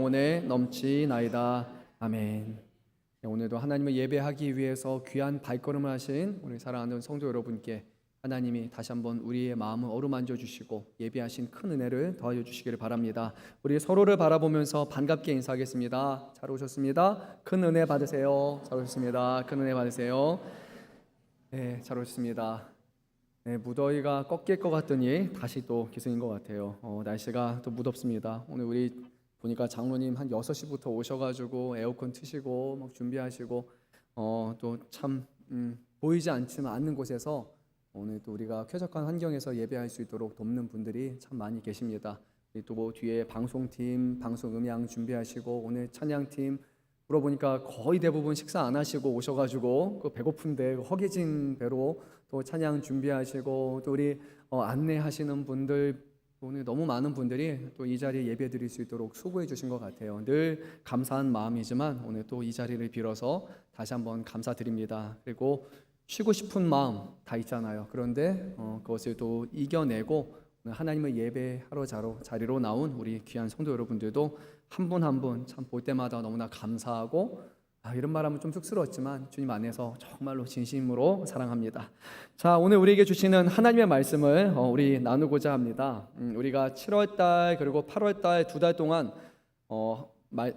오늘 넘치나이다. 아멘. 오늘도 하나님을 예배하기 위해서 귀한 발걸음을 하신 우리 사랑하는 성도 여러분께 하나님이 다시 한번 우리의 마음을 어루만져 주시고 예배하신 큰 은혜를 더하여 주시기를 바랍니다. 우리 서로를 바라보면서 반갑게 인사하겠습니다. 잘 오셨습니다. 큰 은혜 받으세요. 잘 오셨습니다. 큰 은혜 받으세요. 네, 잘 오셨습니다. 네, 무더위가 꺾일 것 같더니 다시 또 기승인 것 같아요. 날씨가 또 무덥습니다. 오늘 우리 보니까 장로님 한 6시부터 오셔가지고 에어컨 트시고 막 준비하시고 또 참 보이지 않지만 않는 곳에서 오늘 또 우리가 쾌적한 환경에서 예배할 수 있도록 돕는 분들이 참 많이 계십니다. 또 뒤에 방송팀, 방송 음향 준비하시고 오늘 찬양팀 물어보니까 거의 대부분 식사 안 하시고 오셔가지고 그 배고픈데 허기진 배로 또 찬양 준비하시고 또 우리 안내하시는 분들 오늘 너무 많은 분들이 또 이 자리에 예배 드릴 수 있도록 수고해 주신 것 같아요. 늘 감사한 마음이지만 오늘 또 이 자리를 빌어서 다시 한번 감사드립니다. 그리고 쉬고 싶은 마음 다 있잖아요. 그런데 그것을 또 이겨내고 하나님을 예배하러 자리로 나온 우리 귀한 성도 여러분들도 한 분 한 분 참 볼 때마다 너무나 감사하고 이런 말하면 좀 쑥스러웠지만 주님 안에서 정말로 진심으로 사랑합니다. 자, 오늘 우리에게 주시는 하나님의 말씀을 우리 나누고자 합니다. 우리가 7월달 그리고 8월달 2달 동안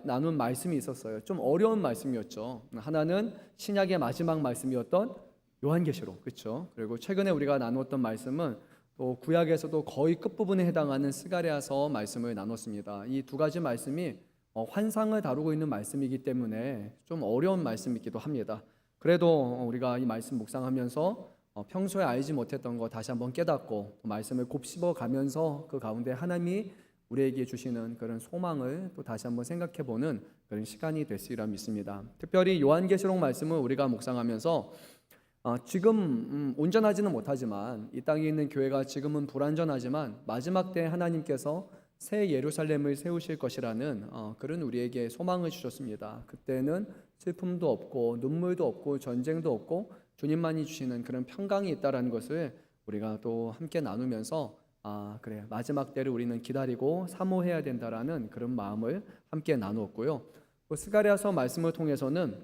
나눈 말씀이 있었어요. 좀 어려운 말씀이었죠. 하나는 신약의 마지막 말씀이었던 요한계시록, 그렇죠? 그리고 최근에 우리가 나누었던 말씀은 또 구약에서도 거의 끝부분에 해당하는 스가랴서 말씀을 나눴습니다. 이 두 가지 말씀이 환상을 다루고 있는 말씀이기 때문에 좀 어려운 말씀이기도 합니다. 그래도 우리가 이 말씀 묵상하면서 평소에 알지 못했던 거 다시 한번 깨닫고 말씀을 곱씹어 가면서 그 가운데 하나님이 우리에게 주시는 그런 소망을 또 다시 한번 생각해보는 그런 시간이 됐으리라 믿습니다. 특별히 요한계시록 말씀을 우리가 묵상하면서 지금 온전하지는 못하지만 이 땅에 있는 교회가 지금은 불완전하지만 마지막 때 하나님께서 새 예루살렘을 세우실 것이라는 그런 우리에게 소망을 주셨습니다. 그때는 슬픔도 없고 눈물도 없고 전쟁도 없고 주님만이 주시는 그런 평강이 있다라는 것을 우리가 또 함께 나누면서 그래 마지막 때를 우리는 기다리고 사모해야 된다라는 그런 마음을 함께 나누었고요. 또 스가랴서 말씀을 통해서는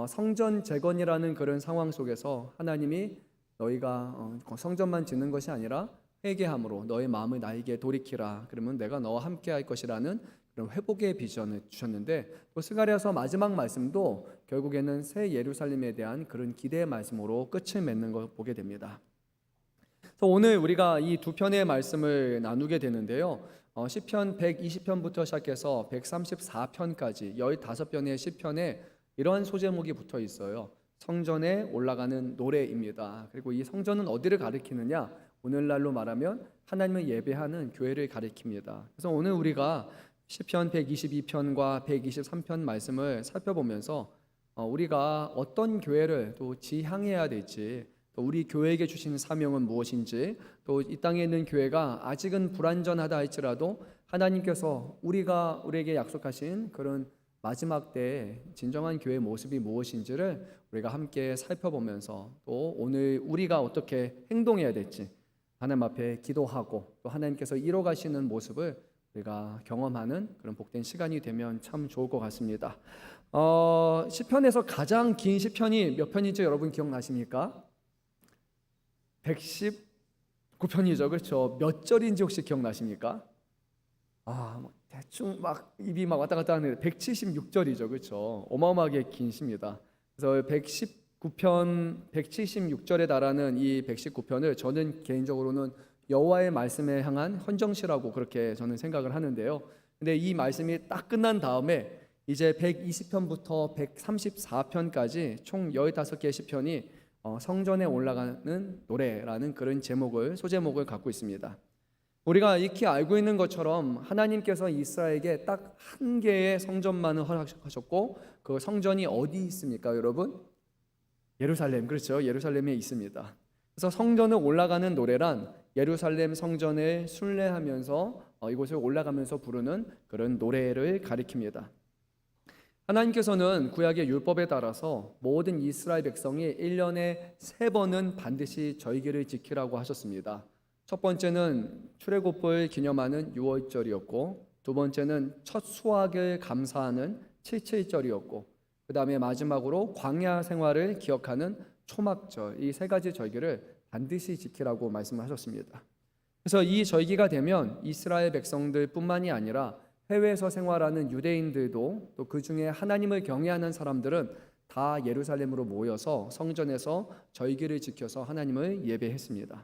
성전 재건이라는 그런 상황 속에서 하나님이 너희가 성전만 짓는 것이 아니라 회개함으로 너의 마음을 나에게 돌이키라. 그러면 내가 너와 함께 할 것이라는 그런 회복의 비전을 주셨는데 또 스가랴서 마지막 말씀도 결국에는 새 예루살렘에 대한 그런 기대의 말씀으로 끝을 맺는 걸 보게 됩니다. 그래서 오늘 우리가 이 두 편의 말씀을 나누게 되는데요. 시편 120편부터 시작해서 134편까지 15편의 시편에 이러한 소제목이 붙어 있어요. 성전에 올라가는 노래입니다. 그리고 이 성전은 어디를 가리키느냐? 오늘날로 말하면 하나님을 예배하는 교회를 가리킵니다. 그래서 오늘 우리가 시편 122편과 123편 말씀을 살펴보면서 우리가 어떤 교회를 또 지향해야 될지, 또 우리 교회에게 주시는 사명은 무엇인지, 또 이 땅에 있는 교회가 아직은 불완전하다 할지라도 하나님께서 우리에게 약속하신 그런 마지막 때의 진정한 교회의 모습이 무엇인지를 우리가 함께 살펴보면서 또 오늘 우리가 어떻게 행동해야 될지 하나님 앞에 기도하고 또 하나님께서 이뤄가시는 모습을 우리가 경험하는 그런 복된 시간이 되면 참 좋을 것 같습니다. 시편에서 가장 긴 시편이 몇 편인지 여러분 기억나십니까? 119편이죠. 그렇죠. 몇 절인지 혹시 기억나십니까? 대충 막 입이 막 왔다 갔다 하는 176절이죠. 그렇죠. 어마어마하게 긴 시입니다. 그래서 119편 176절에 달하는 이 119편을 저는 개인적으로는 여호와의 말씀에 향한 헌정시라고 그렇게 저는 생각을 하는데요. 근데 이 말씀이 딱 끝난 다음에 이제 120편부터 134편까지 총 15개의 시편이 성전에 올라가는 노래라는 그런 소제목을 갖고 있습니다. 우리가 익히 알고 있는 것처럼 하나님께서 이스라엘에게 딱 한 개의 성전만을 허락하셨고 그 성전이 어디 있습니까, 여러분? 예루살렘, 그렇죠. 예루살렘에 있습니다. 그래서 성전을 올라가는 노래란 예루살렘 성전을 순례하면서 이곳을 올라가면서 부르는 그런 노래를 가리킵니다. 하나님께서는 구약의 율법에 따라서 모든 이스라엘 백성이 1년에 3번은 반드시 절기를 지키라고 하셨습니다. 첫 번째는 출애굽을 기념하는 6월절이었고 두 번째는 첫 수확을 감사하는 칠칠절이었고, 그 다음에 마지막으로 광야 생활을 기억하는 초막절, 이 세 가지 절기를 반드시 지키라고 말씀하셨습니다. 그래서 이 절기가 되면 이스라엘 백성들뿐만이 아니라 해외에서 생활하는 유대인들도 또 그 중에 하나님을 경외하는 사람들은 다 예루살렘으로 모여서 성전에서 절기를 지켜서 하나님을 예배했습니다.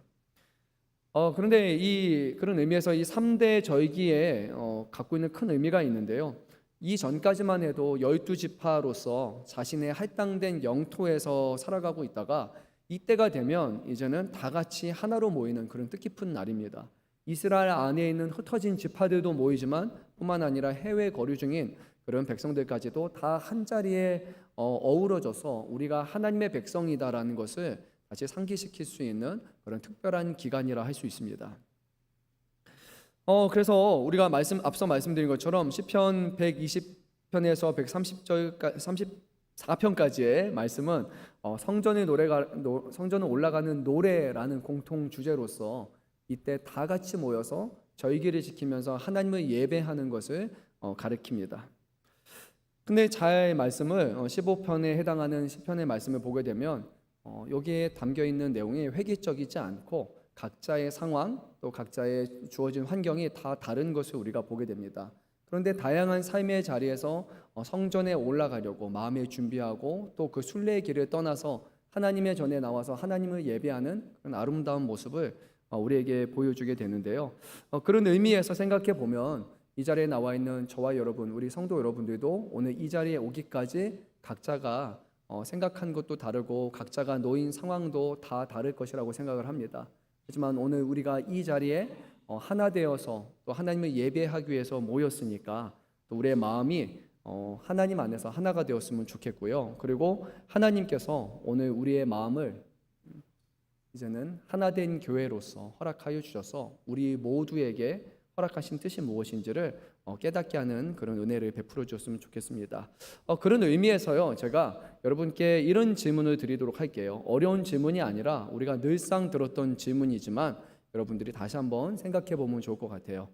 그런데 그런 의미에서 이 3대 절기에 갖고 있는 큰 의미가 있는데요. 이 전까지만 해도 12지파로서 자신의 할당된 영토에서 살아가고 있다가 이때가 되면 이제는 다 같이 하나로 모이는 그런 뜻깊은 날입니다. 이스라엘 안에 있는 흩어진 지파들도 모이지만 뿐만 아니라 해외 거류 중인 그런 백성들까지도 다 한자리에 어우러져서 우리가 하나님의 백성이다라는 것을 다시 상기시킬 수 있는 그런 특별한 기간이라 할 수 있습니다. 그래서 우리가 앞서 말씀드린 것처럼 시편 120편에서 134편까지의 말씀은 성전에 올라가는 노래라는 공통 주제로서 이때 다 같이 모여서 절기를 지키면서 하나님을 예배하는 것을 가리킵니다. 근데 잘 말씀을 15편에 해당하는 시편의 말씀을 보게 되면 여기에 담겨 있는 내용이 획일적이지 않고 각자의 상황 또 각자의 주어진 환경이 다 다른 것을 우리가 보게 됩니다. 그런데 다양한 삶의 자리에서 성전에 올라가려고 마음을 준비하고 또 그 순례의 길을 떠나서 하나님의 전에 나와서 하나님을 예배하는 그런 아름다운 모습을 우리에게 보여주게 되는데요. 그런 의미에서 생각해 보면 이 자리에 나와 있는 저와 여러분, 우리 성도 여러분들도 오늘 이 자리에 오기까지 각자가 생각한 것도 다르고 각자가 놓인 상황도 다 다를 것이라고 생각을 합니다. 하지만 오늘 우리가 이 자리에 하나 되어서 또 하나님을 예배하기 위해서 모였으니까 또 우리의 마음이 하나님 안에서 하나가 되었으면 좋겠고요. 그리고 하나님께서 오늘 우리의 마음을 이제는 하나된 교회로서 허락하여 주셔서 우리 모두에게 허락하신 뜻이 무엇인지를 깨닫게 하는 그런 은혜를 베풀어 주셨으면 좋겠습니다. 그런 의미에서요, 제가 여러분께 이런 질문을 드리도록 할게요. 어려운 질문이 아니라 우리가 늘상 들었던 질문이지만 여러분들이 다시 한번 생각해 보면 좋을 것 같아요.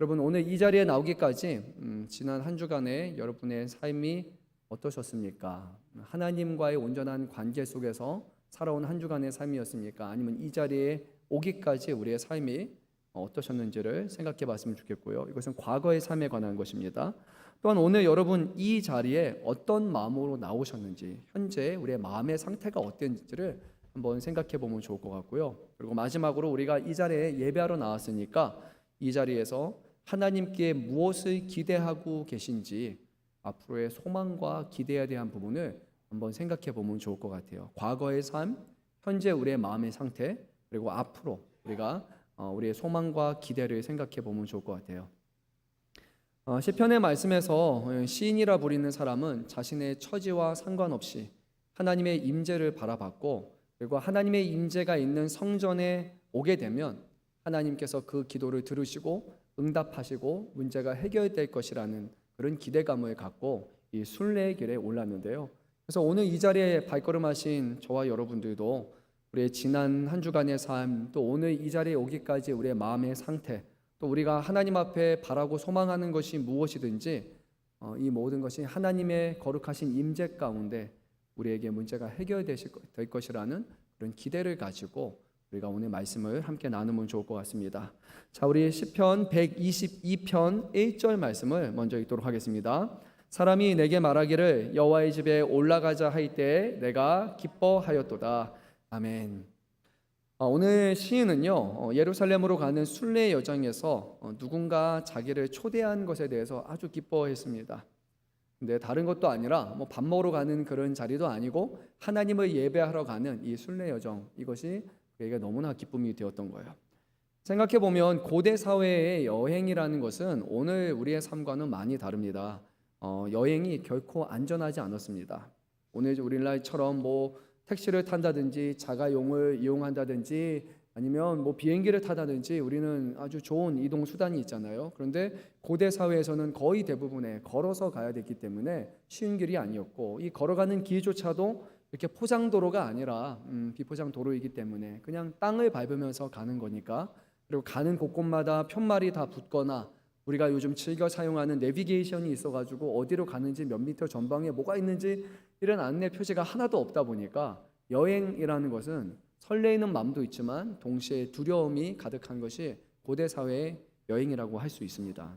여러분, 오늘 이 자리에 나오기까지 지난 한 주간의 여러분의 삶이 어떠셨습니까? 하나님과의 온전한 관계 속에서 살아온 한 주간의 삶이었습니까? 아니면 이 자리에 오기까지 우리의 삶이 어떠셨는지를 생각해 봤으면 좋겠고요. 이것은 과거의 삶에 관한 것입니다. 또한 오늘 여러분 이 자리에 어떤 마음으로 나오셨는지, 현재 우리의 마음의 상태가 어땠는지를 한번 생각해 보면 좋을 것 같고요. 그리고 마지막으로 우리가 이 자리에 예배하러 나왔으니까 이 자리에서 하나님께 무엇을 기대하고 계신지, 앞으로의 소망과 기대에 대한 부분을 한번 생각해 보면 좋을 것 같아요. 과거의 삶, 현재 우리의 마음의 상태, 그리고 앞으로 우리가 우리의 소망과 기대를 생각해 보면 좋을 것 같아요. 시편의 말씀에서 시인이라 부리는 사람은 자신의 처지와 상관없이 하나님의 임재를 바라봤고, 그리고 하나님의 임재가 있는 성전에 오게 되면 하나님께서 그 기도를 들으시고 응답하시고 문제가 해결될 것이라는 그런 기대감을 갖고 이 순례의 길에 올랐는데요. 그래서 오늘 이 자리에 발걸음하신 저와 여러분들도 우리의 지난 한 주간의 삶, 또 오늘 이 자리에 오기까지 우리의 마음의 상태, 또 우리가 하나님 앞에 바라고 소망하는 것이 무엇이든지 이 모든 것이 하나님의 거룩하신 임재 가운데 우리에게 문제가 해결될 것이라는 그런 기대를 가지고 우리가 오늘 말씀을 함께 나누면 좋을 것 같습니다. 자, 우리 시편 122편 1절 말씀을 먼저 읽도록 하겠습니다. 사람이 내게 말하기를 여호와의 집에 올라가자 할 때에 내가 기뻐하였도다. 아멘. 오늘 시인은요, 예루살렘으로 가는 순례 여정에서 누군가 자기를 초대한 것에 대해서 아주 기뻐했습니다. 근데 다른 것도 아니라 밥 먹으러 가는 그런 자리도 아니고 하나님을 예배하러 가는 이 순례 여정, 이것이 그에게 너무나 기쁨이 되었던 거예요. 생각해 보면 고대 사회의 여행이라는 것은 오늘 우리의 삶과는 많이 다릅니다. 여행이 결코 안전하지 않았습니다. 오늘 우리나라처럼 택시를 탄다든지 자가용을 이용한다든지 아니면 비행기를 타다든지 우리는 아주 좋은 이동 수단이 있잖아요. 그런데 고대 사회에서는 거의 대부분에 걸어서 가야 됐기 때문에 쉬운 길이 아니었고, 이 걸어가는 길조차도 이렇게 포장도로가 아니라 비포장 도로이기 때문에 그냥 땅을 밟으면서 가는 거니까, 그리고 가는 곳곳마다 편말이 다 붙거나 우리가 요즘 즐겨 사용하는 내비게이션이 있어가지고 어디로 가는지 몇 미터 전방에 뭐가 있는지 이런 안내 표지가 하나도 없다 보니까 여행이라는 것은 설레이는 마음도 있지만 동시에 두려움이 가득한 것이 고대 사회의 여행이라고 할 수 있습니다.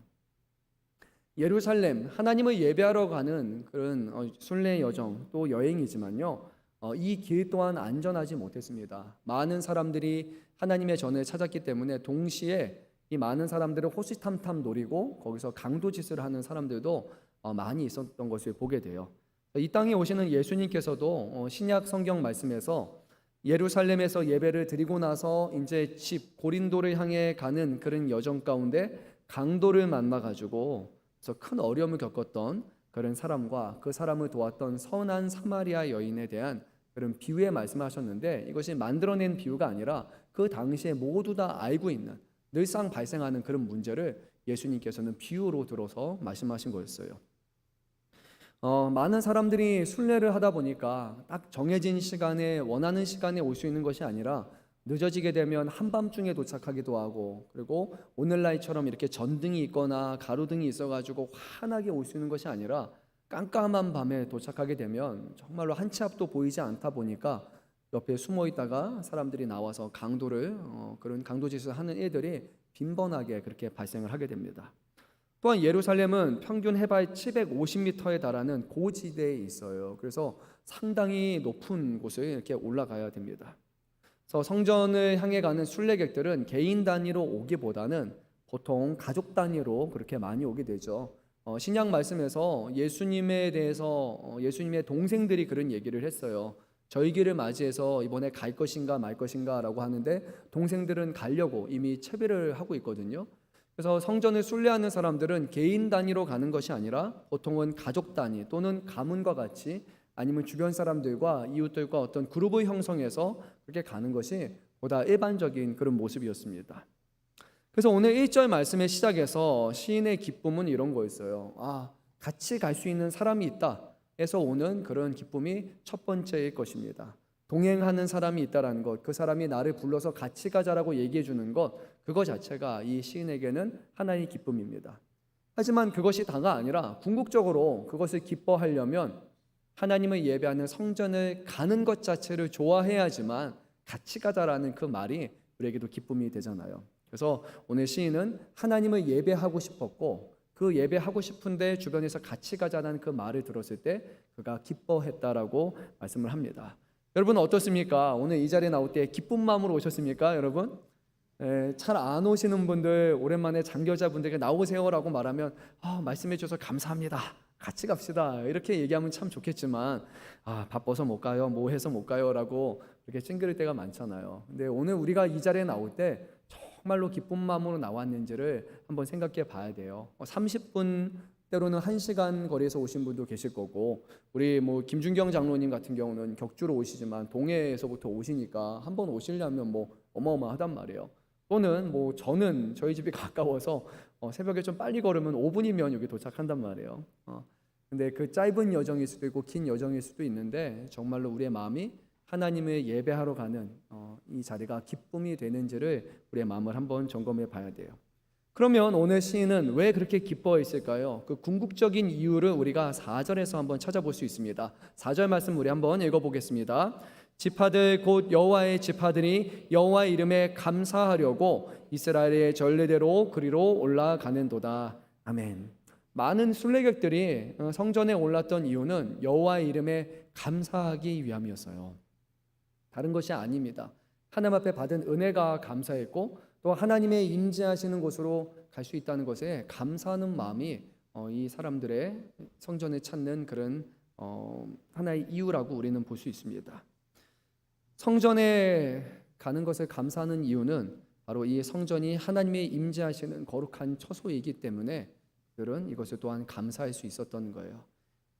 예루살렘, 하나님을 예배하러 가는 그런 순례 여정 또 여행이지만요, 이 길 또한 안전하지 못했습니다. 많은 사람들이 하나님의 전을 찾았기 때문에 동시에 이 많은 사람들을 호시탐탐 노리고 거기서 강도짓을 하는 사람들도 많이 있었던 것을 보게 돼요. 이 땅에 오시는 예수님께서도 신약 성경 말씀에서 예루살렘에서 예배를 드리고 나서 이제 집 고린도를 향해 가는 그런 여정 가운데 강도를 만나 가지고 그래서 큰 어려움을 겪었던 그런 사람과 그 사람을 도왔던 선한 사마리아 여인에 대한 그런 비유의 말씀하셨는데, 이것이 만들어낸 비유가 아니라 그 당시에 모두 다 알고 있는 늘상 발생하는 그런 문제를 예수님께서는 비유로 들어서 말씀하신 거였어요. 많은 사람들이 순례를 하다 보니까 딱 정해진 시간에 원하는 시간에 올 수 있는 것이 아니라 늦어지게 되면 한밤중에 도착하기도 하고, 그리고 오늘날처럼 이렇게 전등이 있거나 가로등이 있어가지고 환하게 올 수 있는 것이 아니라 깜깜한 밤에 도착하게 되면 정말로 한 치 앞도 보이지 않다 보니까 옆에 숨어 있다가 사람들이 나와서 강도를 그런 강도짓을 하는 일들이 빈번하게 그렇게 발생을 하게 됩니다. 또한 예루살렘은 평균 해발 750m에 달하는 고지대에 있어요. 그래서 상당히 높은 곳을 이렇게 올라가야 됩니다. 그래서 성전을 향해 가는 순례객들은 개인 단위로 오기보다는 보통 가족 단위로 그렇게 많이 오게 되죠. 신약 말씀에서 예수님에 대해서 예수님의 동생들이 그런 얘기를 했어요. 저희 길을 맞이해서 이번에 갈 것인가 말 것인가 라고 하는데 동생들은 가려고 이미 채비를 하고 있거든요. 그래서 성전을 순례하는 사람들은 개인 단위로 가는 것이 아니라 보통은 가족 단위 또는 가문과 같이 아니면 주변 사람들과 이웃들과 어떤 그룹을 형성해서 그렇게 가는 것이 보다 일반적인 그런 모습이었습니다. 그래서 오늘 1절 말씀의 시작에서 시인의 기쁨은 이런 거였어요. 같이 갈 수 있는 사람이 있다 에서 오는 그런 기쁨이 첫 번째일 것입니다. 동행하는 사람이 있다라는 것, 그 사람이 나를 불러서 같이 가자라고 얘기해 주는 것, 그거 자체가 이 시인에게는 하나의 기쁨입니다. 하지만 그것이 다가 아니라 궁극적으로 그것을 기뻐하려면 하나님을 예배하는 성전을 가는 것 자체를 좋아해야지만 같이 가자라는 그 말이 우리에게도 기쁨이 되잖아요. 그래서 오늘 시인은 하나님을 예배하고 싶었고 그 예배하고 싶은데 주변에서 같이 가자는 그 말을 들었을 때 그가 기뻐했다라고 말씀을 합니다. 여러분 어떻습니까? 오늘 이 자리에 나올 때 기쁜 마음으로 오셨습니까? 여러분? 잘 안 오시는 분들, 오랜만에 장교자분들에게 나오세요라고 말하면 말씀해 주셔서 감사합니다, 같이 갑시다 이렇게 얘기하면 참 좋겠지만 바빠서 못 가요, 뭐 해서 못 가요 라고 이렇게 찡그릴 때가 많잖아요. 근데 오늘 우리가 이 자리에 나올 때 정말로 기쁜 마음으로 나왔는지를 한번 생각해 봐야 돼요. 30분 때로는 1시간 거리에서 오신 분도 계실 거고, 우리 김준경 장로님 같은 경우는 격주로 오시지만 동해에서부터 오시니까 한번 오시려면 어마어마하단 말이에요. 또는 저는 저희 집이 가까워서 새벽에 좀 빨리 걸으면 5분이면 여기 도착한단 말이에요. 근데 그 짧은 여정일 수도 있고 긴 여정일 수도 있는데 정말로 우리의 마음이 하나님을 예배하러 가는 이 자리가 기쁨이 되는지를 우리의 마음을 한번 점검해 봐야 돼요. 그러면 오늘 시인은 왜 그렇게 기뻐했을까요? 그 궁극적인 이유를 우리가 4절에서 한번 찾아볼 수 있습니다. 4절 말씀 우리 한번 읽어보겠습니다. 지파들 곧 여호와의 지파들이 여호와의 이름에 감사하려고 이스라엘의 전례대로 그리로 올라가는도다. 아멘. 많은 순례객들이 성전에 올랐던 이유는 여호와의 이름에 감사하기 위함이었어요. 다른 것이 아닙니다. 하나님 앞에 받은 은혜가 감사했고 또 하나님의 임재하시는 곳으로 갈 수 있다는 것에 감사하는 마음이 이 사람들의 성전을 찾는 그런 하나의 이유라고 우리는 볼 수 있습니다. 성전에 가는 것을 감사하는 이유는 바로 이 성전이 하나님의 임재하시는 거룩한 처소이기 때문에 그들은 이것을 또한 감사할 수 있었던 거예요.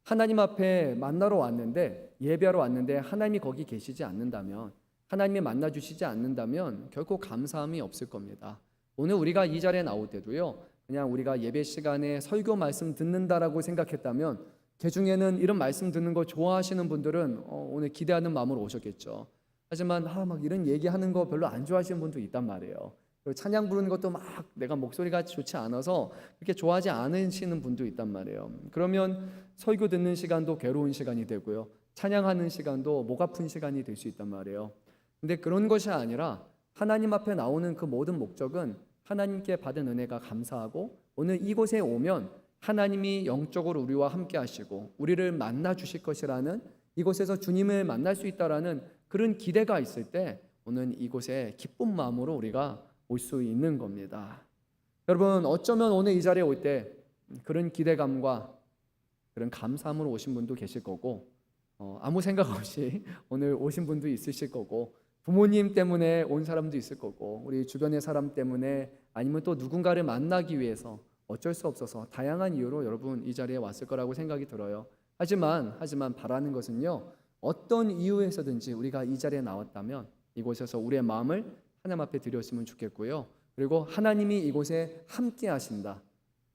하나님 앞에 만나러 왔는데, 예배하러 왔는데 하나님이 거기 계시지 않는다면, 하나님이 만나주시지 않는다면 결코 감사함이 없을 겁니다. 오늘 우리가 이 자리에 나올 때도요, 그냥 우리가 예배 시간에 설교 말씀 듣는다라고 생각했다면 그 중에는 이런 말씀 듣는 거 좋아하시는 분들은 오늘 기대하는 마음으로 오셨겠죠. 하지만 막 이런 얘기하는 거 별로 안 좋아하시는 분도 있단 말이에요. 그리고 찬양 부르는 것도 막 내가 목소리가 좋지 않아서 그렇게 좋아하지 않으시는 분도 있단 말이에요. 그러면 설교 듣는 시간도 괴로운 시간이 되고요. 찬양하는 시간도 목 아픈 시간이 될 수 있단 말이에요. 근데 그런 것이 아니라 하나님 앞에 나오는 그 모든 목적은 하나님께 받은 은혜가 감사하고 오늘 이곳에 오면 하나님이 영적으로 우리와 함께 하시고 우리를 만나 주실 것이라는, 이곳에서 주님을 만날 수 있다라는 그런 기대가 있을 때 오늘 이곳에 기쁜 마음으로 우리가 올 수 있는 겁니다. 여러분, 어쩌면 오늘 이 자리에 올 때 그런 기대감과 그런 감사함으로 오신 분도 계실 거고, 아무 생각 없이 오늘 오신 분도 있으실 거고, 부모님 때문에 온 사람도 있을 거고, 우리 주변의 사람 때문에, 아니면 또 누군가를 만나기 위해서 어쩔 수 없어서 다양한 이유로 여러분 이 자리에 왔을 거라고 생각이 들어요. 하지만 바라는 것은요, 어떤 이유에서든지 우리가 이 자리에 나왔다면 이곳에서 우리의 마음을 하나님 앞에 드렸으면 좋겠고요. 그리고 하나님이 이곳에 함께 하신다,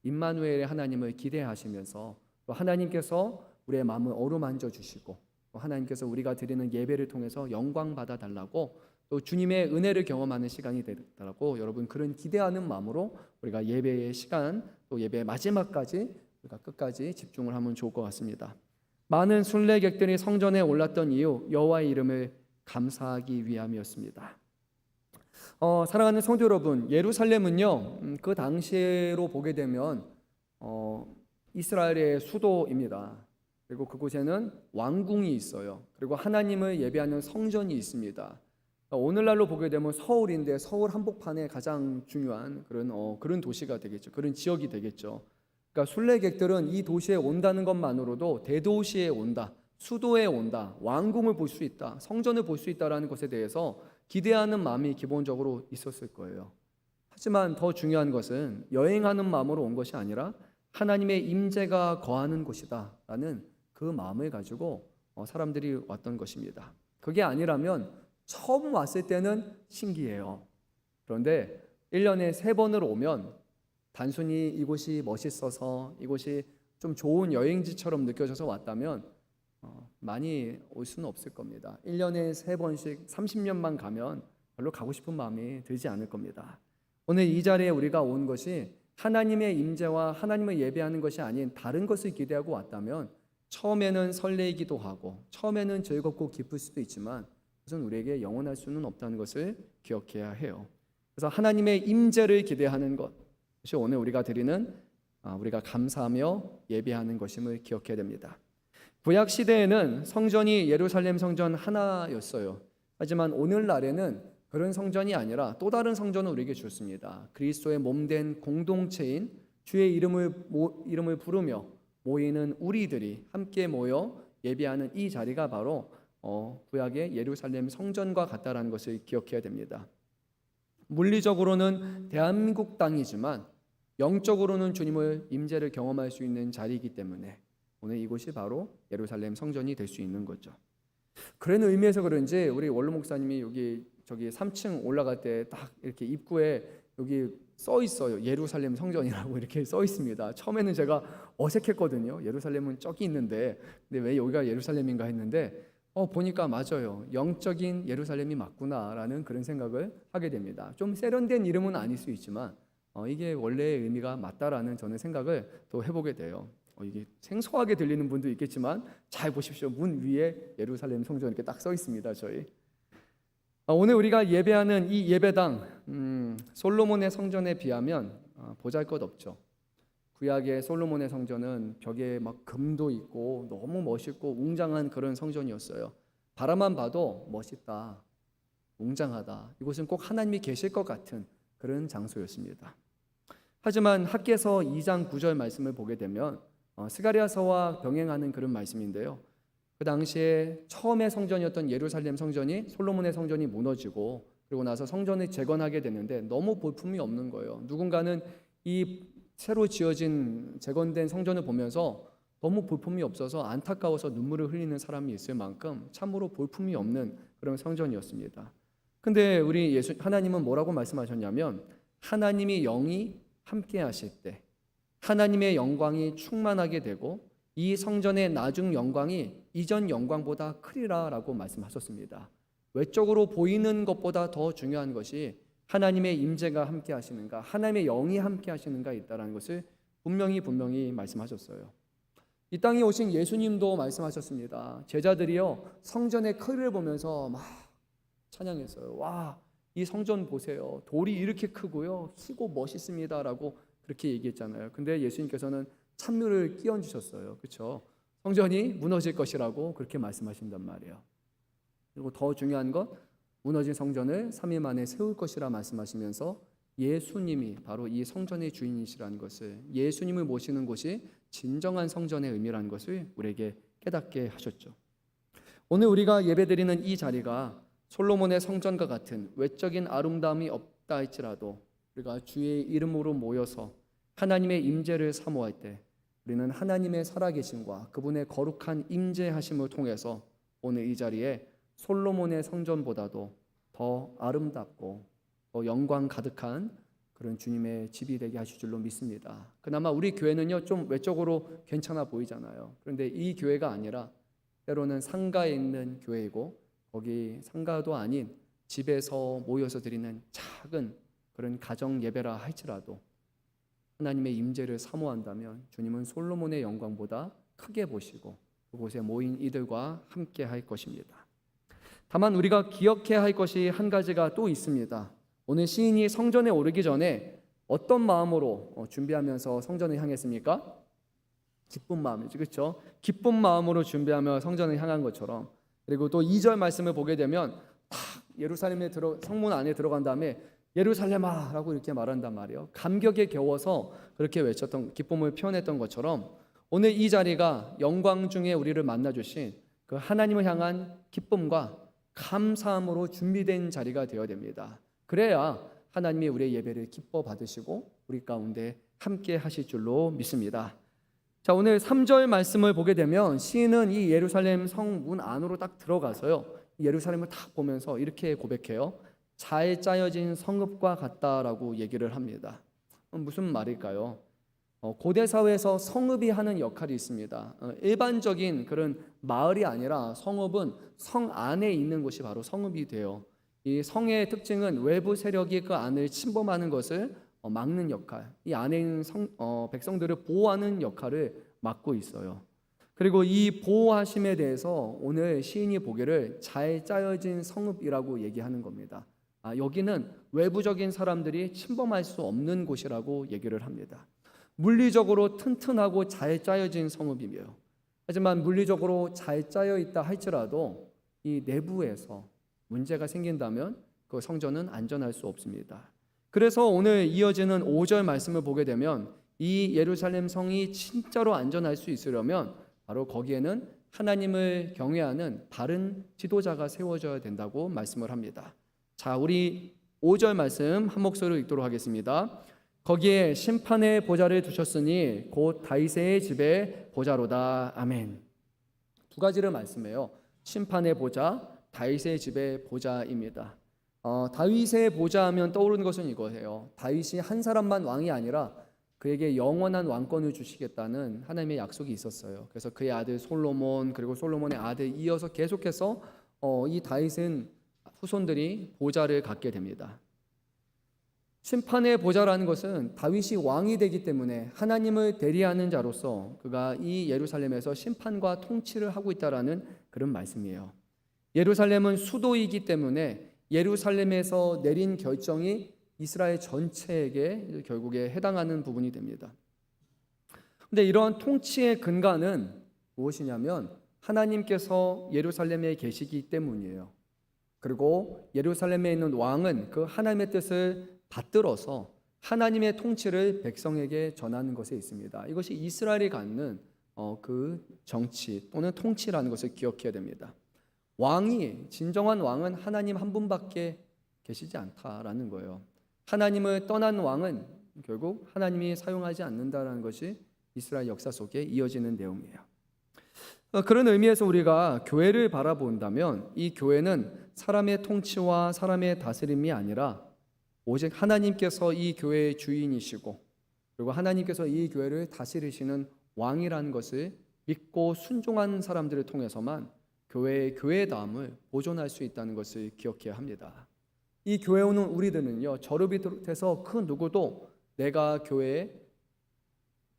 임마누엘의 하나님을 기대하시면서 또 하나님께서 우리의 마음을 어루만져 주시고 또 하나님께서 우리가 드리는 예배를 통해서 영광 받아 달라고, 또 주님의 은혜를 경험하는 시간이 되더라고, 여러분 그런 기대하는 마음으로 우리가 예배의 시간, 또 예배의 마지막까지 우리가 끝까지 집중을 하면 좋을 것 같습니다. 많은 순례객들이 성전에 올랐던 이유, 여호와의 이름을 감사하기 위함이었습니다. 사랑하는 성도 여러분, 예루살렘은요, 그 당시로 보게 되면 이스라엘의 수도입니다. 그리고 그곳에는 왕궁이 있어요. 그리고 하나님을 예배하는 성전이 있습니다. 오늘날로 보게 되면 서울인데 서울 한복판에 가장 중요한 그런 도시가 되겠죠. 그런 지역이 되겠죠. 그러니까 순례객들은 이 도시에 온다는 것만으로도 대도시에 온다, 수도에 온다, 왕궁을 볼 수 있다, 성전을 볼 수 있다라는 것에 대해서 기대하는 마음이 기본적으로 있었을 거예요. 하지만 더 중요한 것은 여행하는 마음으로 온 것이 아니라 하나님의 임재가 거하는 곳이다라는 그 마음을 가지고 사람들이 왔던 것입니다. 그게 아니라면 처음 왔을 때는 신기해요. 그런데 1년에 3번을 오면 단순히 이곳이 멋있어서 이곳이 좀 좋은 여행지처럼 느껴져서 왔다면 많이 올 수는 없을 겁니다. 1년에 3번씩 30년만 가면 별로 가고 싶은 마음이 들지 않을 겁니다. 오늘 이 자리에 우리가 온 것이 하나님의 임재와 하나님을 예배하는 것이 아닌 다른 것을 기대하고 왔다면 처음에는 설레이기도 하고 처음에는 즐겁고 기쁠 수도 있지만 그것은 우리에게 영원할 수는 없다는 것을 기억해야 해요. 그래서 하나님의 임재를 기대하는 것이 오늘 우리가 드리는 우리가 감사하며 예배하는 것임을 기억해야 됩니다. 구약 시대에는 성전이 예루살렘 성전 하나였어요. 하지만 오늘날에는 그런 성전이 아니라 또 다른 성전을 우리에게 줬습니다. 그리스도의 몸된 공동체인 주의 이름을 부르며 모이는 우리들이 함께 모여 예배하는 이 자리가 바로 구약의 예루살렘 성전과 같다라는 것을 기억해야 됩니다. 물리적으로는 대한민국 땅이지만 영적으로는 주님을 임재를 경험할 수 있는 자리이기 때문에 오늘 이곳이 바로 예루살렘 성전이 될 수 있는 거죠. 그런 의미에서 그런지 우리 원로 목사님이 저기 3층 올라갈 때 딱 이렇게 입구에 여기 써 있어요. 예루살렘 성전이라고 이렇게 써 있습니다. 처음에는 제가 어색했거든요. 예루살렘은 저기 있는데 근데 왜 여기가 예루살렘인가 했는데 보니까 맞아요. 영적인 예루살렘이 맞구나라는 그런 생각을 하게 됩니다. 좀 세련된 이름은 아닐 수 있지만 이게 원래의 의미가 맞다라는 저는 생각을 또 해보게 돼요. 이게 생소하게 들리는 분도 있겠지만 잘 보십시오. 문 위에 예루살렘 성전 이렇게 딱 써 있습니다. 저희 오늘 우리가 예배하는 이 예배당 솔로몬의 성전에 비하면 보잘것없죠. 구약의 솔로몬의 성전은 벽에 막 금도 있고 너무 멋있고 웅장한 그런 성전이었어요. 바라만 봐도 멋있다, 웅장하다, 이곳은 꼭 하나님이 계실 것 같은 그런 장소였습니다. 하지만 학개서 2장 9절 말씀을 보게 되면 스가랴서와 병행하는 그런 말씀인데요. 그 당시에 처음의 성전이었던 예루살렘 성전이 솔로몬의 성전이 무너지고 그리고 나서 성전을 재건하게 됐는데 너무 볼품이 없는 거예요. 누군가는 이 새로 지어진 재건된 성전을 보면서 너무 볼품이 없어서 안타까워서 눈물을 흘리는 사람이 있을 만큼 참으로 볼품이 없는 그런 성전이었습니다. 근데 우리 하나님은 뭐라고 말씀하셨냐면 하나님이 영이 함께 하실 때 하나님의 영광이 충만하게 되고 이 성전의 나중 영광이 이전 영광보다 크리라라고 말씀하셨습니다. 외적으로 보이는 것보다 더 중요한 것이 하나님의 임재가 함께 하시는가, 하나님의 영이 함께 하시는가 있다라는 것을 분명히 말씀하셨어요. 이 땅에 오신 예수님도 말씀하셨습니다. 제자들이요, 성전의 크기를 보면서 막 찬양했어요. 와, 이 성전 보세요. 돌이 이렇게 크고요, 희고 멋있습니다라고 그렇게 얘기했잖아요. 근데 예수님께서는 찬물을 끼얹으셨어요. 그렇죠? 성전이 무너질 것이라고 그렇게 말씀하신단 말이에요. 그리고 더 중요한 것, 무너진 성전을 3일 만에 세울 것이라 말씀하시면서 예수님이 바로 이 성전의 주인이시라는 것을, 예수님을 모시는 곳이 진정한 성전의 의미라는 것을 우리에게 깨닫게 하셨죠. 오늘 우리가 예배드리는 이 자리가 솔로몬의 성전과 같은 외적인 아름다움이 없다 할지라도 우리가 주의 이름으로 모여서 하나님의 임재를 사모할 때 우리는 하나님의 살아계심과 그분의 거룩한 임재하심을 통해서 오늘 이 자리에 솔로몬의 성전보다도 더 아름답고 더 영광 가득한 그런 주님의 집이 되게 하실 줄로 믿습니다. 그나마 우리 교회는요, 좀 외적으로 괜찮아 보이잖아요. 그런데 이 교회가 아니라 때로는 상가에 있는 교회이고, 거기 상가도 아닌 집에서 모여서 드리는 작은 그런 가정 예배라 할지라도 하나님의 임재를 사모한다면 주님은 솔로몬의 영광보다 크게 보시고 그곳에 모인 이들과 함께 할 것입니다. 다만 우리가 기억해야 할 것이 한 가지가 또 있습니다. 오늘 시인이 성전에 오르기 전에 어떤 마음으로 준비하면서 성전을 향했습니까? 기쁜 마음이죠, 그렇죠? 기쁜 마음으로 준비하며 성전을 향한 것처럼, 그리고 또 2절 말씀을 보게 되면 딱 예루살렘에 성문 안에 들어간 다음에 예루살렘아 라고 이렇게 말한단 말이에요. 감격에 겨워서 그렇게 외쳤던, 기쁨을 표현했던 것처럼 오늘 이 자리가 영광 중에 우리를 만나주신 그 하나님을 향한 기쁨과 감사함으로 준비된 자리가 되어야 됩니다. 그래야 하나님이 우리의 예배를 기뻐 받으시고 우리 가운데 함께 하실 줄로 믿습니다. 자, 오늘 3절 말씀을 보게 되면 시인은 이 예루살렘 성문 안으로 딱 들어가서요, 예루살렘을 딱 보면서 이렇게 고백해요. 잘 짜여진 성읍과 같다라고 얘기를 합니다. 무슨 말일까요? 고대 사회에서 성읍이 하는 역할이 있습니다. 일반적인 그런 마을이 아니라 성읍은 성 안에 있는 곳이 바로 성읍이 돼요. 이 성의 특징은 외부 세력이 그 안을 침범하는 것을 막는 역할, 이 안에 있는 백성들을 보호하는 역할을 맡고 있어요. 그리고 이 보호하심에 대해서 오늘 시인이 보기를 잘 짜여진 성읍이라고 얘기하는 겁니다. 여기는 외부적인 사람들이 침범할 수 없는 곳이라고 얘기를 합니다. 물리적으로 튼튼하고 잘 짜여진 성읍이며, 하지만 물리적으로 잘 짜여 있다 할지라도 이 내부에서 문제가 생긴다면 그 성전은 안전할 수 없습니다. 그래서 오늘 이어지는 5절 말씀을 보게 되면 이 예루살렘 성이 진짜로 안전할 수 있으려면 바로 거기에는 하나님을 경외하는 바른 지도자가 세워져야 된다고 말씀을 합니다. 자, 우리 5절 말씀 한 목소리로 읽도록 하겠습니다. 거기에 심판의 보좌를 두셨으니 곧 다윗의 집의 보좌로다. 아멘. 두 가지를 말씀해요. 심판의 보좌, 다윗의 집의 보좌입니다. 다윗의 보좌 하면 떠오르는 것은 이거예요. 다윗이 한 사람만 왕이 아니라 그에게 영원한 왕권을 주시겠다는 하나님의 약속이 있었어요. 그래서 그의 아들 솔로몬, 그리고 솔로몬의 아들 이어서 계속해서 이 다윗은 후손들이 보좌를 갖게 됩니다. 심판의 보좌라는 것은 다윗이 왕이 되기 때문에 하나님을 대리하는 자로서 그가 이 예루살렘에서 심판과 통치를 하고 있다라는 그런 말씀이에요. 예루살렘은 수도이기 때문에 예루살렘에서 내린 결정이 이스라엘 전체에게 결국에 해당하는 부분이 됩니다. 그런데 이러한 통치의 근간은 무엇이냐면 하나님께서 예루살렘에 계시기 때문이에요. 그리고 예루살렘에 있는 왕은 그 하나님의 뜻을 받들어서 하나님의 통치를 백성에게 전하는 것에 있습니다. 이것이 이스라엘이 갖는 그 정치 또는 통치라는 것을 기억해야 됩니다. 왕이, 진정한 왕은 하나님 한 분밖에 계시지 않다라는 거예요. 하나님을 떠난 왕은 결국 하나님이 사용하지 않는다라는 것이 이스라엘 역사 속에 이어지는 내용이에요. 그런 의미에서 우리가 교회를 바라본다면 이 교회는 사람의 통치와 사람의 다스림이 아니라 오직 하나님께서 이 교회의 주인이시고 그리고 하나님께서 이 교회를 다스리시는 왕이라는 것을 믿고 순종한 사람들을 통해서만 교회의 교회다움을 보존할 수 있다는 것을 기억해야 합니다. 이 교회에 오는 우리들은요, 저를 비롯해서 그 누구도 내가 교회의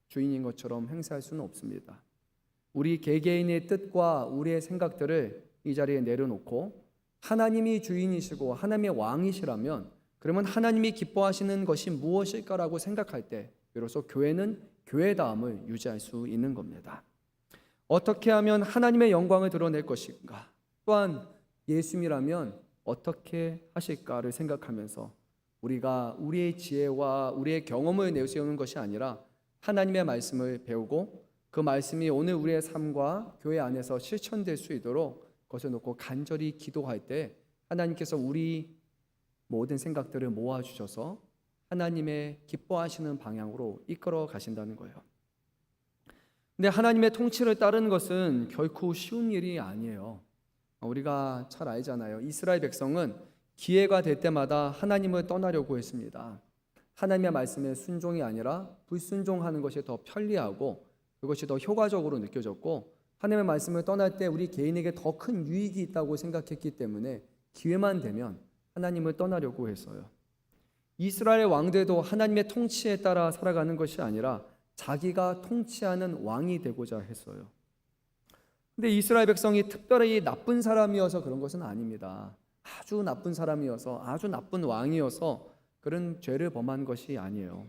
주인인 것처럼 행세할 수는 없습니다. 우리 개개인의 뜻과 우리의 생각들을 이 자리에 내려놓고 하나님이 주인이시고 하나님의 왕이시라면, 그러면 하나님이 기뻐하시는 것이 무엇일까라고 생각할 때 비로소 교회는 교회다움을 유지할 수 있는 겁니다. 어떻게 하면 하나님의 영광을 드러낼 것인가, 또한 예수님이라면 어떻게 하실까를 생각하면서 우리가 우리의 지혜와 우리의 경험을 내세우는 것이 아니라 하나님의 말씀을 배우고 그 말씀이 오늘 우리의 삶과 교회 안에서 실천될 수 있도록 그것을 놓고 간절히 기도할 때 하나님께서 우리 모든 생각들을 모아주셔서 하나님의 기뻐하시는 방향으로 이끌어 가신다는 거예요. 근데 하나님의 통치를 따르는 것은 결코 쉬운 일이 아니에요. 우리가 잘 알잖아요. 이스라엘 백성은 기회가 될 때마다 하나님을 떠나려고 했습니다. 하나님의 말씀에 순종이 아니라 불순종하는 것이 더 편리하고 그것이 더 효과적으로 느껴졌고, 하나님의 말씀을 떠날 때 우리 개인에게 더 큰 유익이 있다고 생각했기 때문에 기회만 되면 하나님을 떠나려고 했어요. 이스라엘 왕들도 하나님의 통치에 따라 살아가는 것이 아니라 자기가 통치하는 왕이 되고자 했어요. 근데 이스라엘 백성이 특별히 나쁜 사람이어서 그런 것은 아닙니다. 아주 나쁜 사람이어서, 아주 나쁜 왕이어서 그런 죄를 범한 것이 아니에요.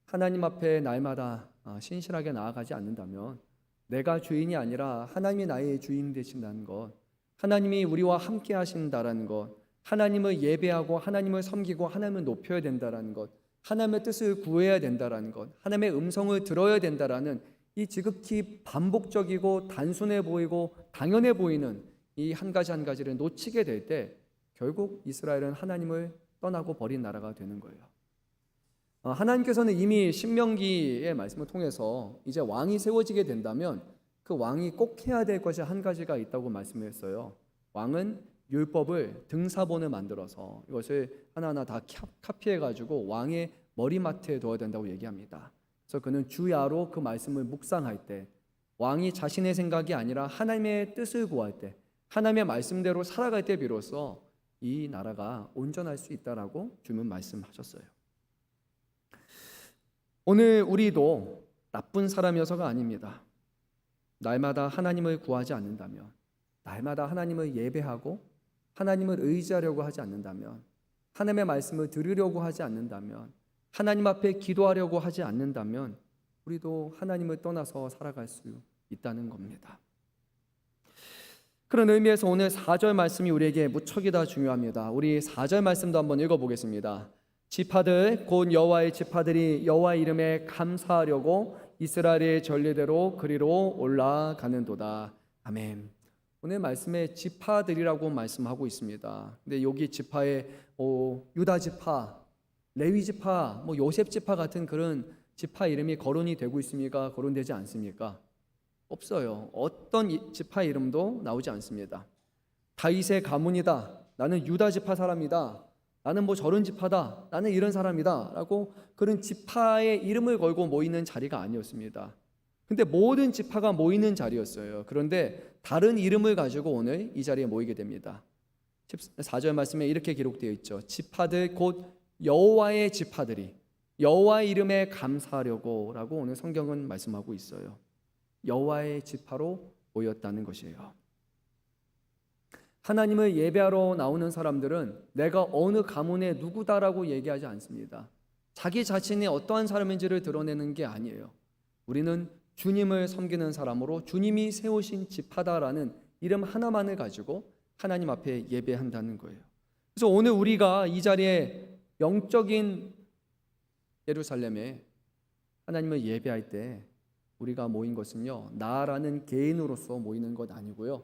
하나님 앞에 날마다 신실하게 나아가지 않는다면, 내가 주인이 아니라 하나님이 나의 주인 되신다는 것, 하나님이 우리와 함께 하신다라는 것, 하나님을 예배하고 하나님을 섬기고 하나님을 높여야 된다라는 것, 하나님의 뜻을 구해야 된다라는 것, 하나님의 음성을 들어야 된다라는 이 지극히 반복적이고 단순해 보이고 당연해 보이는 이 한 가지 한 가지를 놓치게 될 때 결국 이스라엘은 하나님을 떠나고 버린 나라가 되는 거예요. 하나님께서는 이미 신명기의 말씀을 통해서 이제 왕이 세워지게 된다면 그 왕이 꼭 해야 될 것이 한 가지가 있다고 말씀했어요. 왕은 율법을 등사본을 만들어서 이것을 하나하나 다 카피해가지고 왕의 머리맡에 둬야 된다고 얘기합니다. 그래서 그는 주야로 그 말씀을 묵상할 때 왕이 자신의 생각이 아니라 하나님의 뜻을 구할 때, 하나님의 말씀대로 살아갈 때 비로소 이 나라가 온전할 수 있다라고 주님 말씀하셨어요. 오늘 우리도 나쁜 사람이어서가 아닙니다. 날마다 하나님을 구하지 않는다면, 날마다 하나님을 예배하고 하나님을 의지하려고 하지 않는다면, 하나님의 말씀을 들으려고 하지 않는다면, 하나님 앞에 기도하려고 하지 않는다면 우리도 하나님을 떠나서 살아갈 수 있다는 겁니다. 그런 의미에서 오늘 4절 말씀이 우리에게 무척이나 중요합니다. 우리 4절 말씀도 한번 읽어보겠습니다. 지파들 곧 여호와의 지파들이 여호와 이름에 감사하려고 이스라엘의 전례대로 그리로 올라가는도다. 아멘. 오늘 말씀에 지파들이라고 말씀하고 있습니다. 근데 여기 지파에 유다 지파, 레위 지파, 요셉 지파 같은 그런 지파 이름이 거론이 되고 있습니까? 거론되지 않습니까? 없어요. 어떤 지파 이름도 나오지 않습니다. 다윗의 가문이다, 나는 유다 지파 사람이다, 나는 저런 지파다, 나는 이런 사람이다 라고 그런 지파의 이름을 걸고 모이는 자리가 아니었습니다. 근데 모든 지파가 모이는 자리였어요. 그런데 다른 이름을 가지고 오늘 이 자리에 모이게 됩니다. 4절 말씀에 이렇게 기록되어 있죠. 지파들 곧 여호와의 지파들이 여호와의 이름에 감사하려고 라고 오늘 성경은 말씀하고 있어요. 여호와의 지파로 모였다는 것이에요. 하나님을 예배하러 나오는 사람들은 내가 어느 가문의 누구다라고 얘기하지 않습니다. 자기 자신이 어떠한 사람인지를 드러내는 게 아니에요. 우리는 주님을 섬기는 사람으로 주님이 세우신 지파다라는 이름 하나만을 가지고 하나님 앞에 예배한다는 거예요. 그래서 오늘 우리가 이 자리에 영적인 예루살렘에 하나님을 예배할 때 우리가 모인 것은요, 나라는 개인으로서 모이는 것 아니고요,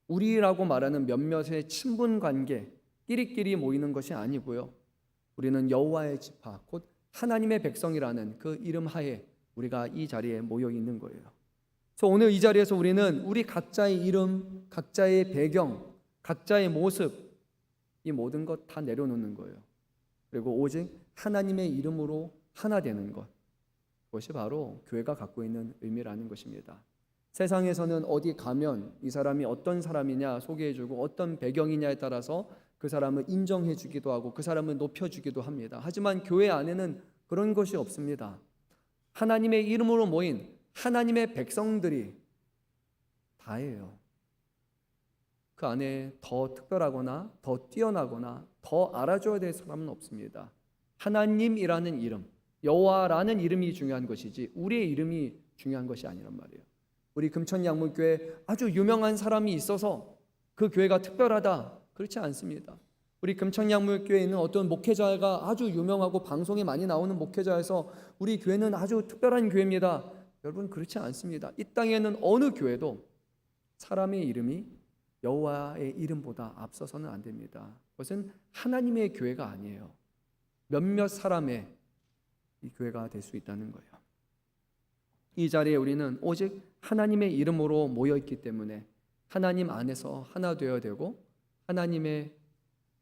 우리라고 말하는 몇몇의 친분 관계, 끼리끼리 모이는 것이 아니고요, 우리는 여호와의 지파, 곧 하나님의 백성이라는 그 이름 하에 우리가 이 자리에 모여 있는 거예요. 그래서 오늘 이 자리에서 우리는 우리 각자의 이름, 각자의 배경, 각자의 모습, 이 모든 것 다 내려놓는 거예요. 그리고 오직 하나님의 이름으로 하나 되는 것, 그것이 바로 교회가 갖고 있는 의미라는 것입니다. 세상에서는 어디 가면 이 사람이 어떤 사람이냐 소개해주고 어떤 배경이냐에 따라서 그 사람을 인정해 주기도 하고 그 사람을 높여 주기도 합니다. 하지만 교회 안에는 그런 것이 없습니다. 하나님의 이름으로 모인 하나님의 백성들이 다예요. 그 안에 더 특별하거나 더 뛰어나거나 더 알아줘야 될 사람은 없습니다. 하나님이라는 이름, 여호와라는 이름이 중요한 것이지 우리의 이름이 중요한 것이 아니란 말이에요. 우리 금천양문교회 아주 유명한 사람이 있어서 그 교회가 특별하다, 그렇지 않습니다. 우리 금천양문교회에 있는 어떤 목회자가 아주 유명하고 방송에 많이 나오는 목회자여서 우리 교회는 아주 특별한 교회입니다. 여러분, 그렇지 않습니다. 이 땅에는 어느 교회도 사람의 이름이 여호와의 이름보다 앞서서는 안 됩니다. 그것은 하나님의 교회가 아니에요. 몇몇 사람의 이 교회가 될 수 있다는 거예요. 이 자리에 우리는 오직 하나님의 이름으로 모여있기 때문에 하나님 안에서 하나 되어야 되고 하나님의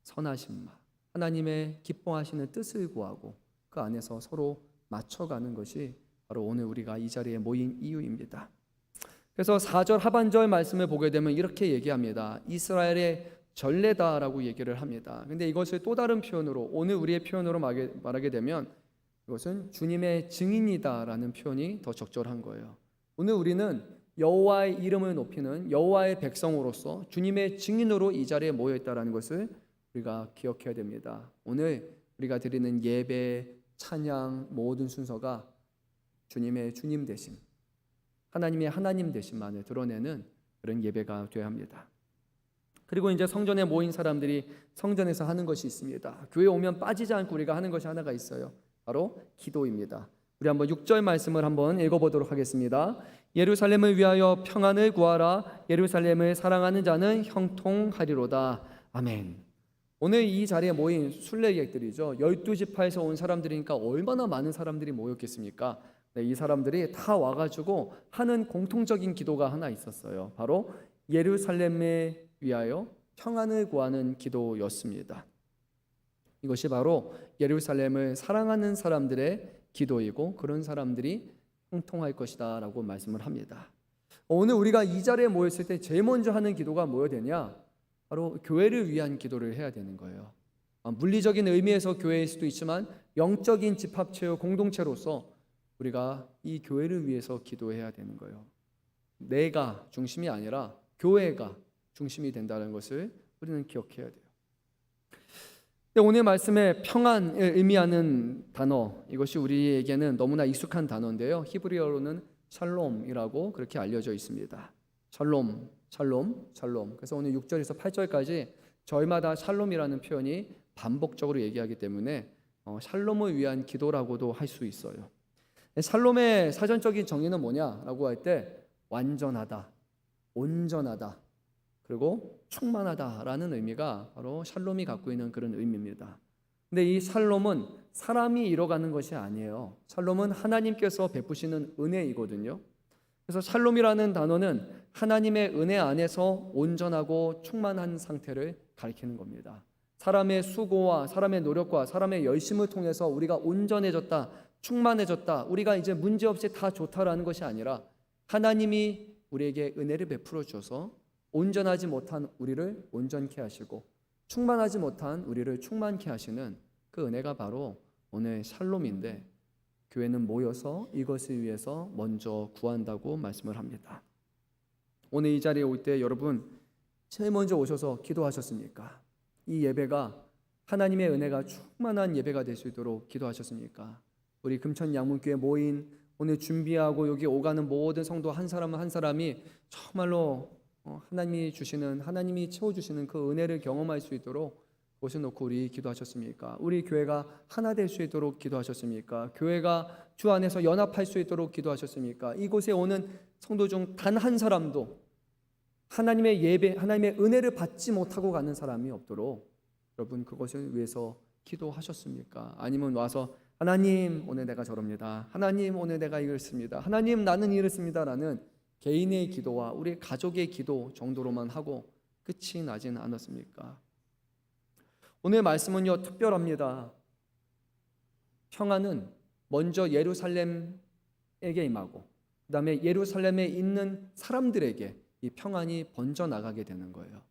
선하심과 하나님의 기뻐하시는 뜻을 구하고 그 안에서 서로 맞춰가는 것이 바로 오늘 우리가 이 자리에 모인 이유입니다. 그래서 4절 하반절 말씀을 보게 되면 이렇게 얘기합니다. 이스라엘의 전례다라고 얘기를 합니다. 근데 이것을 또 다른 표현으로, 오늘 우리의 표현으로 말하게 되면 이것은 주님의 증인이다라는 표현이 더 적절한 거예요. 오늘 우리는 여호와의 이름을 높이는 여호와의 백성으로서 주님의 증인으로 이 자리에 모여 있다라는 것을 우리가 기억해야 됩니다. 오늘 우리가 드리는 예배, 찬양 모든 순서가 주님의 주님 되심, 하나님의 하나님 되심만을 드러내는 그런 예배가 되어야 합니다. 그리고 이제 성전에 모인 사람들이 성전에서 하는 것이 있습니다. 교회 오면 빠지지 않고 우리가 하는 것이 하나가 있어요. 바로 기도입니다. 우리 한번 6절 말씀을 한번 읽어보도록 하겠습니다. 예루살렘을 위하여 평안을 구하라. 예루살렘을 사랑하는 자는 형통하리로다. 아멘. 오늘 이 자리에 모인 순례객들이죠. 12지파에서 온 사람들이니까 얼마나 많은 사람들이 모였겠습니까? 네, 이 사람들이 다 와가지고 하는 공통적인 기도가 하나 있었어요. 바로 예루살렘에 위하여 평안을 구하는 기도였습니다. 이것이 바로 예루살렘을 사랑하는 사람들의 기도이고 그런 사람들이 형통할 것이다 라고 말씀을 합니다. 오늘 우리가 이 자리에 모였을 때 제일 먼저 하는 기도가 뭐여야 되냐? 바로 교회를 위한 기도를 해야 되는 거예요. 물리적인 의미에서 교회일 수도 있지만 영적인 집합체요 공동체로서 우리가 이 교회를 위해서 기도해야 되는 거예요. 내가 중심이 아니라 교회가 중심이 된다는 것을 우리는 기억해야 돼요. 오늘 말씀에 평안을 의미하는 단어, 이것이 우리에게는 너무나 익숙한 단어인데요. 히브리어로는 샬롬이라고 그렇게 알려져 있습니다. 샬롬, 샬롬, 샬롬. 그래서 오늘 6절에서 8절까지 절마다 샬롬이라는 표현이 반복적으로 얘기하기 때문에 샬롬을 위한 기도라고도 할 수 있어요. 샬롬의 사전적인 정의는 뭐냐라고 할 때 완전하다, 온전하다, 그리고 충만하다라는 의미가 바로 샬롬이 갖고 있는 그런 의미입니다. 근데 이 샬롬은 사람이 이뤄가는 것이 아니에요. 샬롬은 하나님께서 베푸시는 은혜이거든요. 그래서 샬롬이라는 단어는 하나님의 은혜 안에서 온전하고 충만한 상태를 가리키는 겁니다. 사람의 수고와 사람의 노력과 사람의 열심을 통해서 우리가 온전해졌다, 충만해졌다, 우리가 이제 문제없이 다 좋다라는 것이 아니라 하나님이 우리에게 은혜를 베풀어 주셔서 온전하지 못한 우리를 온전케 하시고 충만하지 못한 우리를 충만케 하시는 그 은혜가 바로 오늘 샬롬인데, 교회는 모여서 이것을 위해서 먼저 구한다고 말씀을 합니다. 오늘 이 자리에 올 때 여러분 제일 먼저 오셔서 기도하셨습니까? 이 예배가 하나님의 은혜가 충만한 예배가 될 수 있도록 기도하셨습니까? 우리 금천양문교회 모인 오늘 준비하고 여기 오가는 모든 성도 한 사람 한 사람이 정말로 하나님이 주시는, 하나님이 채워주시는 그 은혜를 경험할 수 있도록 곳에 놓고 우리 기도하셨습니까? 우리 교회가 하나 될 수 있도록 기도하셨습니까? 교회가 주 안에서 연합할 수 있도록 기도하셨습니까? 이곳에 오는 성도 중 단 한 사람도 하나님의 예배, 하나님의 은혜를 받지 못하고 가는 사람이 없도록 여러분 그것을 위해서 기도하셨습니까? 아니면 와서 하나님 오늘 내가 저럽니다, 하나님 오늘 내가 이렇습니다, 하나님 나는 이렇습니다 라는 개인의 기도와 우리 가족의 기도 정도로만 하고 끝이 나지는 않았습니까? 오늘 말씀은요 특별합니다. 평안은 먼저 예루살렘에게 임하고 그 다음에 예루살렘에 있는 사람들에게 이 평안이 번져나가게 되는 거예요.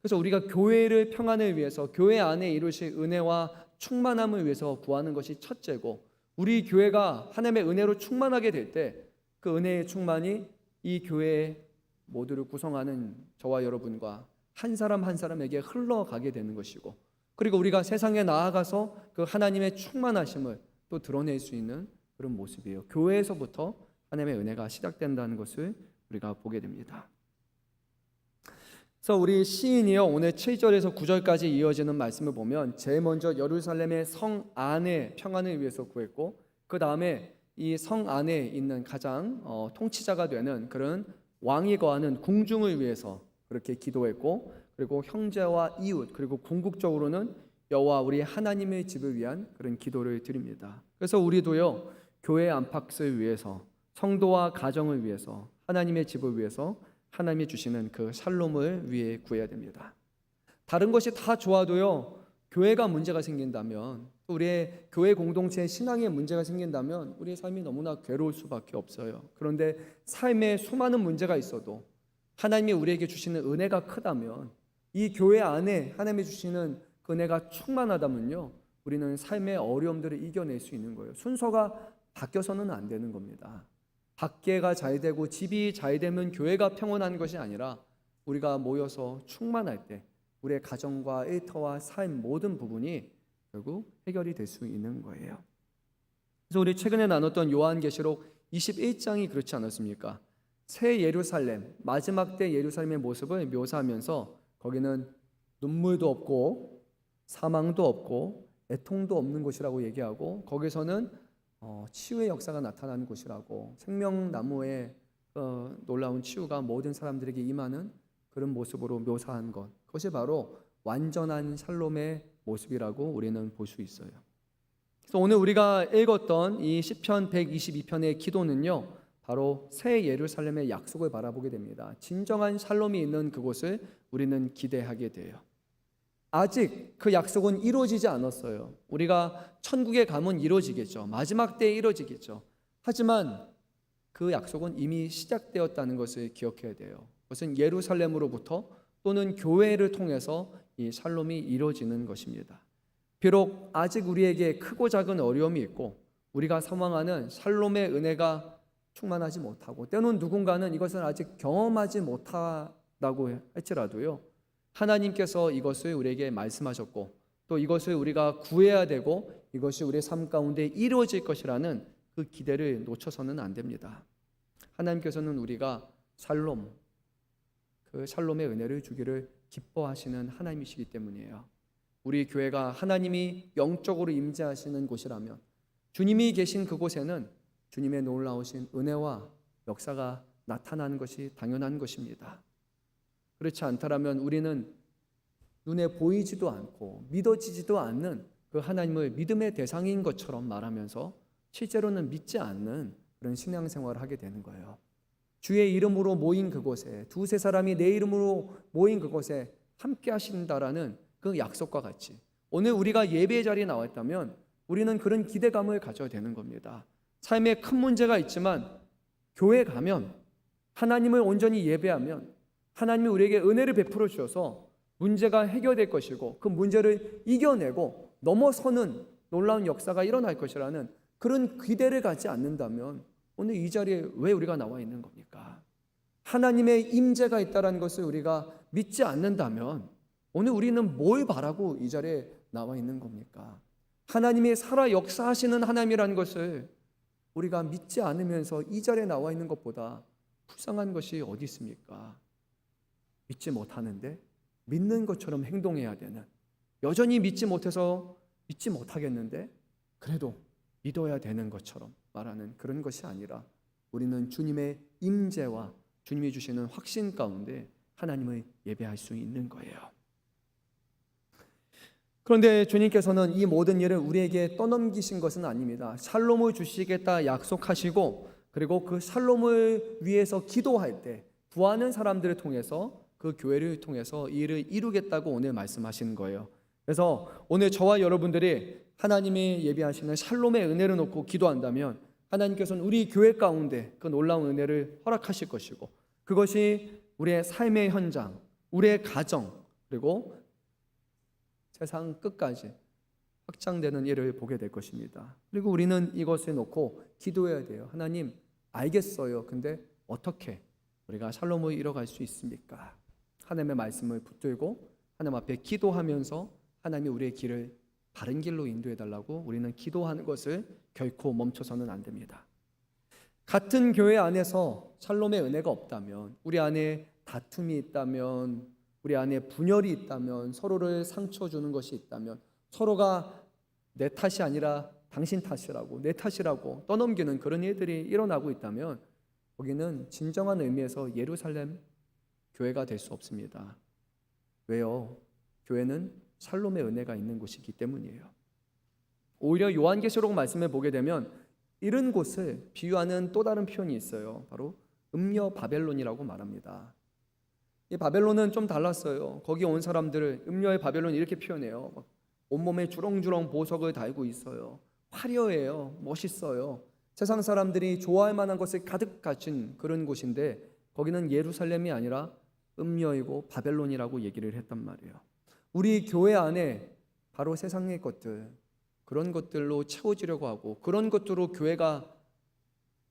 그래서 우리가 교회를 평안을 위해서 교회 안에 이루실 은혜와 충만함을 위해서 구하는 것이 첫째고, 우리 교회가 하나님의 은혜로 충만하게 될 때 그 은혜의 충만이 이 교회 모두를 구성하는 저와 여러분과 한 사람 한 사람에게 흘러가게 되는 것이고, 그리고 우리가 세상에 나아가서 그 하나님의 충만하심을 또 드러낼 수 있는 그런 모습이에요. 교회에서부터 하나님의 은혜가 시작된다는 것을 우리가 보게 됩니다. 그래서 우리 시인이요, 오늘 7절에서 9절까지 이어지는 말씀을 보면 제일 먼저 예루살렘의 성 안의 평안을 위해서 구했고, 그 다음에 이 성 안에 있는 가장 통치자가 되는 그런 왕이 거하는 궁중을 위해서 그렇게 기도했고, 그리고 형제와 이웃, 그리고 궁극적으로는 여호와 우리 하나님의 집을 위한 그런 기도를 드립니다. 그래서 우리도요, 교회 안팎을 위해서, 성도와 가정을 위해서, 하나님의 집을 위해서 하나님이 주시는 그 샬롬을 위해 구해야 됩니다. 다른 것이 다 좋아도요, 교회가 문제가 생긴다면, 우리의 교회 공동체의 신앙에 문제가 생긴다면 우리의 삶이 너무나 괴로울 수밖에 없어요. 그런데 삶에 수많은 문제가 있어도 하나님이 우리에게 주시는 은혜가 크다면, 이 교회 안에 하나님이 주시는 그 은혜가 충만하다면요, 우리는 삶의 어려움들을 이겨낼 수 있는 거예요. 순서가 바뀌어서는 안 되는 겁니다. 밖에가 잘 되고 집이 잘 되면 교회가 평온한 것이 아니라 우리가 모여서 충만할 때 우리의 가정과 일터와 삶 모든 부분이 결국 해결이 될 수 있는 거예요. 그래서 우리 최근에 나눴던 요한계시록 21장이 그렇지 않았습니까? 새 예루살렘, 마지막 때 예루살렘의 모습을 묘사하면서 거기는 눈물도 없고 사망도 없고 애통도 없는 곳이라고 얘기하고, 거기서는 치유의 역사가 나타나는 곳이라고, 생명나무의 놀라운 치유가 모든 사람들에게 임하는 그런 모습으로 묘사한 것, 그것이 바로 완전한 샬롬의 모습이라고 우리는 볼 수 있어요. 그래서 오늘 우리가 읽었던 이 시편 122편의 기도는요, 바로 새 예루살렘의 약속을 바라보게 됩니다. 진정한 샬롬이 있는 그곳을 우리는 기대하게 돼요. 아직 그 약속은 이루어지지 않았어요. 우리가 천국에 가면 이루어지겠죠. 마지막 때에 이루어지겠죠. 하지만 그 약속은 이미 시작되었다는 것을 기억해야 돼요. 그것은 예루살렘으로부터 또는 교회를 통해서 이 샬롬이 이루어지는 것입니다. 비록 아직 우리에게 크고 작은 어려움이 있고 우리가 사망하는 샬롬의 은혜가 충만하지 못하고, 때로는 누군가는 이것을 아직 경험하지 못하다고 할지라도요, 하나님께서 이것을 우리에게 말씀하셨고 또 이것을 우리가 구해야 되고 이것이 우리의 삶 가운데 이루어질 것이라는 그 기대를 놓쳐서는 안 됩니다. 하나님께서는 우리가 샬롬, 그 샬롬의 은혜를 주기를 기뻐하시는 하나님이시기 때문이에요. 우리 교회가 하나님이 영적으로 임재하시는 곳이라면, 주님이 계신 그곳에는 주님의 놀라우신 은혜와 역사가 나타나는 것이 당연한 것입니다. 그렇지 않다면 우리는 눈에 보이지도 않고 믿어지지도 않는 그 하나님을 믿음의 대상인 것처럼 말하면서 실제로는 믿지 않는 그런 신앙생활을 하게 되는 거예요. 주의 이름으로 모인 그곳에, 두세 사람이 내 이름으로 모인 그곳에 함께 하신다라는 그 약속과 같이 오늘 우리가 예배의 자리에 나와 있다면 우리는 그런 기대감을 가져야 되는 겁니다. 삶에 큰 문제가 있지만 교회 가면, 하나님을 온전히 예배하면 하나님이 우리에게 은혜를 베풀어 주셔서 문제가 해결될 것이고 그 문제를 이겨내고 넘어서는 놀라운 역사가 일어날 것이라는 그런 기대를 갖지 않는다면 오늘 이 자리에 왜 우리가 나와 있는 겁니까? 하나님의 임재가 있다는 것을 우리가 믿지 않는다면 오늘 우리는 뭘 바라고 이 자리에 나와 있는 겁니까? 하나님이 살아 역사하시는 하나님이라는 것을 우리가 믿지 않으면서 이 자리에 나와 있는 것보다 불쌍한 것이 어디 있습니까? 믿지 못하는데 믿는 것처럼 행동해야 되는, 여전히 믿지 못해서 믿지 못하겠는데 그래도 믿어야 되는 것처럼 말하는 그런 것이 아니라 우리는 주님의 임재와 주님이 주시는 확신 가운데 하나님을 예배할 수 있는 거예요. 그런데 주님께서는 이 모든 일을 우리에게 떠넘기신 것은 아닙니다. 샬롬을 주시겠다 약속하시고, 그리고 그 샬롬을 위해서 기도할 때 구하는 사람들을 통해서, 그 교회를 통해서 이 일을 이루겠다고 오늘 말씀하시는 거예요. 그래서 오늘 저와 여러분들이 하나님이 예비하시는 샬롬의 은혜를 놓고 기도한다면 하나님께서는 우리 교회 가운데 그 놀라운 은혜를 허락하실 것이고, 그것이 우리의 삶의 현장, 우리의 가정, 그리고 세상 끝까지 확장되는 일을 보게 될 것입니다. 그리고 우리는 이것을 놓고 기도해야 돼요. 하나님, 알겠어요. 근데 어떻게 우리가 샬롬을 이뤄갈 수 있습니까? 하나님의 말씀을 붙들고 하나님 앞에 기도하면서 하나님이 우리의 길을 바른 길로 인도해 달라고 우리는 기도하는 것을 결코 멈춰서는 안 됩니다. 같은 교회 안에서 샬롬의 은혜가 없다면, 우리 안에 다툼이 있다면, 우리 안에 분열이 있다면, 서로를 상처 주는 것이 있다면, 서로가 내 탓이 아니라 당신 탓이라고, 내 탓이라고 떠넘기는 그런 일들이 일어나고 있다면 거기는 진정한 의미에서 예루살렘 교회가 될 수 없습니다. 왜요? 교회는 샬롬의 은혜가 있는 곳이기 때문이에요. 오히려 요한계시록 말씀을 보게 되면 이런 곳을 비유하는 또 다른 표현이 있어요. 바로 음녀 바벨론이라고 말합니다. 이 바벨론은 좀 달랐어요. 거기 온 사람들을 음녀의 바벨론 이렇게 표현해요. 막 온몸에 주렁주렁 보석을 달고 있어요. 화려해요. 멋있어요. 세상 사람들이 좋아할 만한 것을 가득 갖춘 그런 곳인데 거기는 예루살렘이 아니라 음녀이고 바벨론이라고 얘기를 했단 말이에요. 우리 교회 안에 바로 세상의 것들, 그런 것들로 채워지려고 하고 그런 것들로 교회가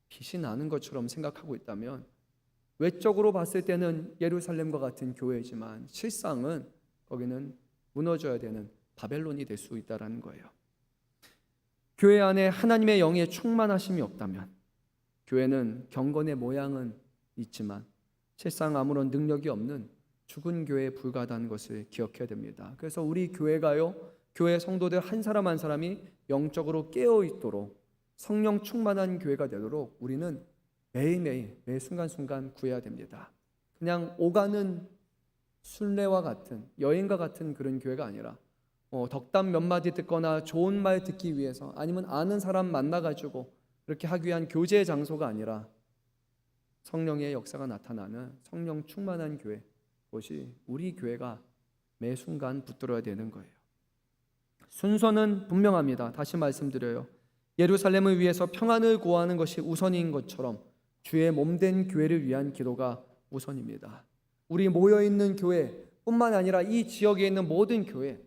빛이 나는 것처럼 생각하고 있다면 외적으로 봤을 때는 예루살렘과 같은 교회지만 실상은 거기는 무너져야 되는 바벨론이 될 수 있다는 거예요. 교회 안에 하나님의 영의 충만하심이 없다면 교회는 경건의 모양은 있지만 실상 아무런 능력이 없는 죽은 교회에 불과하다는 것을 기억해야 됩니다. 그래서 우리 교회가요, 교회 성도들 한 사람 한 사람이 영적으로 깨어 있도록 성령 충만한 교회가 되도록 우리는 매일매일 매 순간순간 구해야 됩니다. 그냥 오가는 순례와 같은 여행과 같은 그런 교회가 아니라 덕담 몇 마디 듣거나 좋은 말 듣기 위해서 아니면 아는 사람 만나가지고 그렇게 하기 위한 교제의 장소가 아니라 성령의 역사가 나타나는 성령 충만한 교회, 그것이 우리 교회가 매 순간 붙들어야 되는 거예요. 순서는 분명합니다. 다시 말씀드려요. 예루살렘을 위해서 평안을 구하는 것이 우선인 것처럼 주의 몸된 교회를 위한 기도가 우선입니다. 우리 모여있는 교회뿐만 아니라 이 지역에 있는 모든 교회,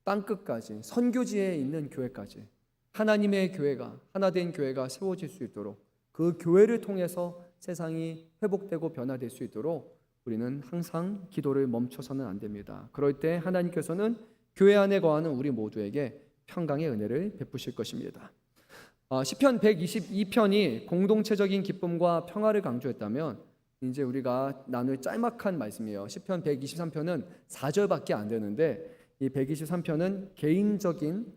땅끝까지 선교지에 있는 교회까지 하나님의 교회가, 하나된 교회가 세워질 수 있도록 그 교회를 통해서 세상이 회복되고 변화될 수 있도록 우리는 항상 기도를 멈춰서는 안 됩니다. 그럴 때 하나님께서는 교회 안에 거하는 우리 모두에게 평강의 은혜를 베푸실 것입니다. 시편 122편이 공동체적인 기쁨과 평화를 강조했다면 이제 우리가 나눌 짤막한 말씀이에요. 시편 123편은 4절밖에 안 되는데 이 123편은 개인적인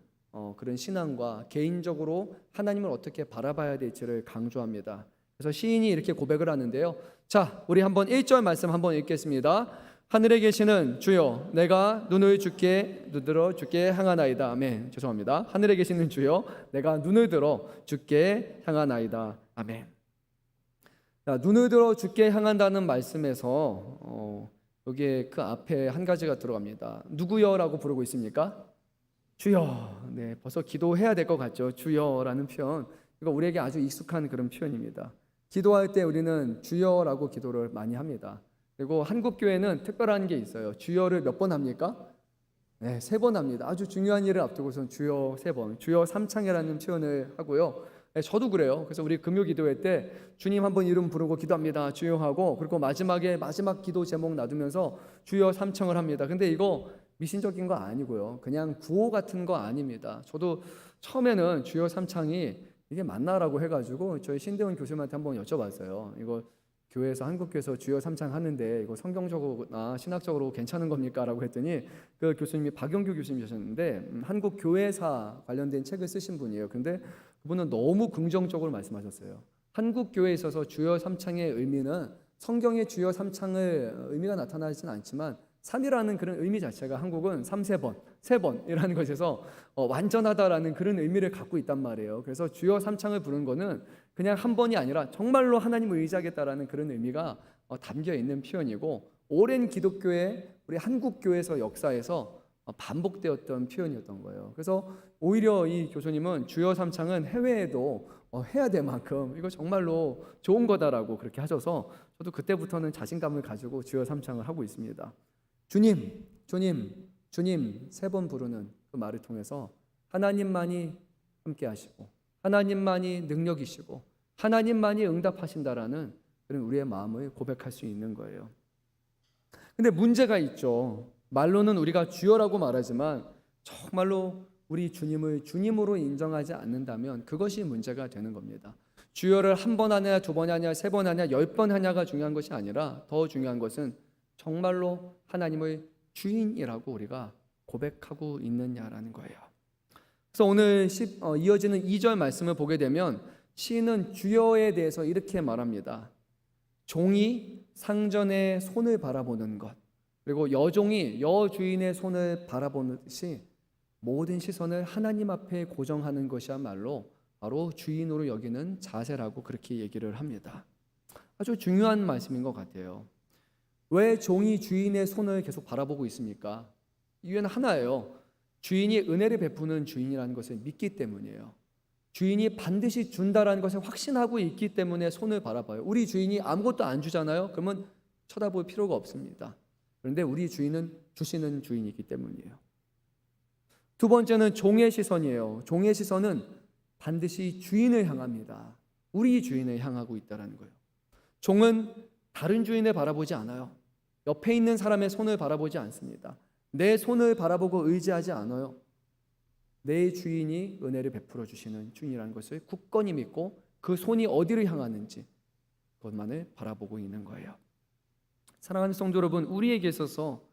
그런 신앙과 개인적으로 하나님을 어떻게 바라봐야 될지를 강조합니다. 그래서 시인이 이렇게 고백을 하는데요. 자, 우리 한번 1절 말씀 한번 읽겠습니다. 하늘에 계시는 주여, 내가 눈을 들어 주께 향하나이다. 아멘. 죄송합니다. 하늘에 계시는 주여, 내가 눈을 들어 주께 향하나이다. 아멘. 자, 눈을 들어 주께 향한다는 말씀에서 여기에 그 앞에 한 가지가 들어갑니다. 누구여라고 부르고 있습니까? 주여. 네, 벌써 기도해야 될 것 같죠. 주여라는 표현. 이거 우리에게 아주 익숙한 그런 표현입니다. 기도할 때 우리는 주여라고 기도를 많이 합니다. 그리고 한국 교회는 특별한 게 있어요. 주여를 몇 번 합니까? 네, 3번 합니다. 아주 중요한 일을 앞두고선 주여 3번, 주여 삼창이라는 표현을 하고요. 네, 저도 그래요. 그래서 우리 금요 기도회 때 주님 한번 이름 부르고 기도합니다. 주여 하고, 그리고 마지막에 마지막 기도 제목 놔두면서 주여 삼창을 합니다. 근데 이거 미신적인 거 아니고요. 그냥 구호 같은 거 아닙니다. 저도 처음에는 주여 삼창이 이게 맞나라고 해가지고 저희 신대원 교수님한테 한번 여쭤봤어요. 이거 교회에서 한국교회에서 주여 삼창 하는데 이거 성경적으로나 신학적으로 괜찮은 겁니까? 라고 했더니 그 교수님이 박영규 교수님이셨는데 한국 교회사 관련된 책을 쓰신 분이에요. 근데 그분은 너무 긍정적으로 말씀하셨어요. 한국 교회에 있어서 주여 삼창의 의미는 성경의 주여 삼창을 의미가 나타나지는 않지만 3이라는 그런 의미 자체가 한국은 3번, 3번이라는 것에서 완전하다라는 그런 의미를 갖고 있단 말이에요. 그래서 주여 삼창을 부르는 거는 그냥 한 번이 아니라 정말로 하나님을 의지하겠다라는 그런 의미가 담겨 있는 표현이고, 오랜 기독교의 우리 한국 교회에서 역사에서 반복되었던 표현이었던 거예요. 그래서 오히려 이 교수님은 주여 삼창은 해외에도 해야 될 만큼 이거 정말로 좋은 거다라고 그렇게 하셔서 저도 그때부터는 자신감을 가지고 주여 삼창을 하고 있습니다. 주님, 주님, 주님 세 번 부르는 그 말을 통해서 하나님만이 함께 하시고 하나님만이 능력이시고 하나님만이 응답하신다라는 그런 우리의 마음을 고백할 수 있는 거예요. 근데 문제가 있죠. 말로는 우리가 주여라고 말하지만 정말로 우리 주님을 주님으로 인정하지 않는다면 그것이 문제가 되는 겁니다. 주여를 한 번 하냐, 두 번 하냐, 세 번 하냐, 10번 하냐가 중요한 것이 아니라 더 중요한 것은 정말로 하나님의 주인이라고 우리가 고백하고 있느냐라는 거예요. 그래서 오늘 이어지는 2절 말씀을 보게 되면 시인은 주여에 대해서 이렇게 말합니다. 종이 상전의 손을 바라보는 것, 그리고 여종이 여주인의 손을 바라보듯이 모든 시선을 하나님 앞에 고정하는 것이야말로 바로 주인으로 여기는 자세라고 그렇게 얘기를 합니다. 아주 중요한 말씀인 것 같아요. 왜 종이 주인의 손을 계속 바라보고 있습니까? 이유는 하나예요. 주인이 은혜를 베푸는 주인이라는 것을 믿기 때문이에요. 주인이 반드시 준다라는 것을 확신하고 있기 때문에 손을 바라봐요. 우리 주인이 아무것도 안 주잖아요. 그러면 쳐다볼 필요가 없습니다. 그런데 우리 주인은 주시는 주인이기 때문이에요. 두 번째는 종의 시선이에요. 종의 시선은 반드시 주인을 향합니다. 우리 주인을 향하고 있다는 거예요. 종은 다른 주인을 바라보지 않아요. 옆에 있는 사람의 손을 바라보지 않습니다. 내 손을 바라보고 의지하지 않아요. 내 주인이 은혜를 베풀어 주시는 주인이라는 것을 굳건히 믿고 그 손이 어디를 향하는지 그것만을 바라보고 있는 거예요. 사랑하는 성도 여러분, 우리에게 있어서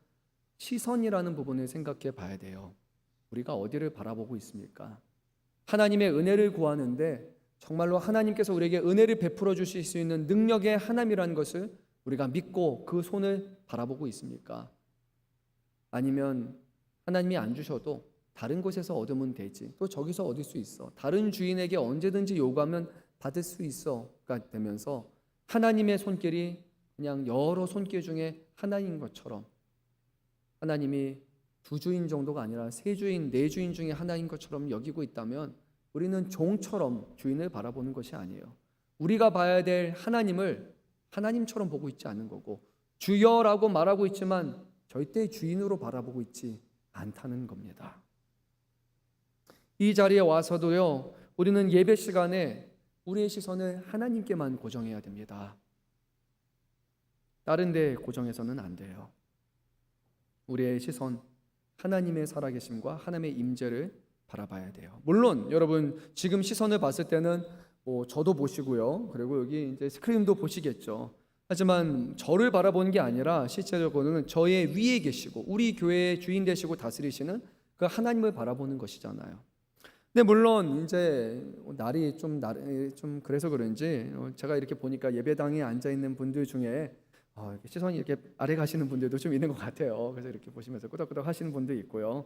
시선이라는 부분을 생각해 봐야 돼요. 우리가 어디를 바라보고 있습니까? 하나님의 은혜를 구하는데 정말로 하나님께서 우리에게 은혜를 베풀어 주실 수 있는 능력의 하나님이라는 것을 우리가 믿고 그 손을 바라보고 있습니까? 아니면 하나님이 안 주셔도 다른 곳에서 얻으면 되지, 또 저기서 얻을 수 있어, 다른 주인에게 언제든지 요구하면 받을 수 있어가 되면서 하나님의 손길이 그냥 여러 손길 중에 하나인 것처럼, 하나님이 두 주인 정도가 아니라 세 주인, 네 주인 중에 하나인 것처럼 여기고 있다면 우리는 종처럼 주인을 바라보는 것이 아니에요. 우리가 봐야 될 하나님을 하나님처럼 보고 있지 않는 거고, 주여라고 말하고 있지만 절대 주인으로 바라보고 있지 않다는 겁니다. 이 자리에 와서도요, 우리는 예배 시간에 우리의 시선을 하나님께만 고정해야 됩니다. 다른 데 고정해서는 안 돼요. 우리의 시선, 하나님의 살아계심과 하나님의 임재를 바라봐야 돼요. 물론 여러분 지금 시선을 봤을 때는 저도 보시고요, 그리고 여기 이제 스크린도 보시겠죠. 하지만 저를 바라보는 게 아니라 실제적으로는 저의 위에 계시고 우리 교회의 주인 되시고 다스리시는 그 하나님을 바라보는 것이잖아요. 근데 물론 이제 날이 좀 그래서 그런지 제가 이렇게 보니까 예배당에 앉아 있는 분들 중에 이렇게 시선이 이렇게 아래 가시는 분들도 좀 있는 것 같아요. 그래서 이렇게 보시면서 끄덕끄덕 하시는 분도 있고요.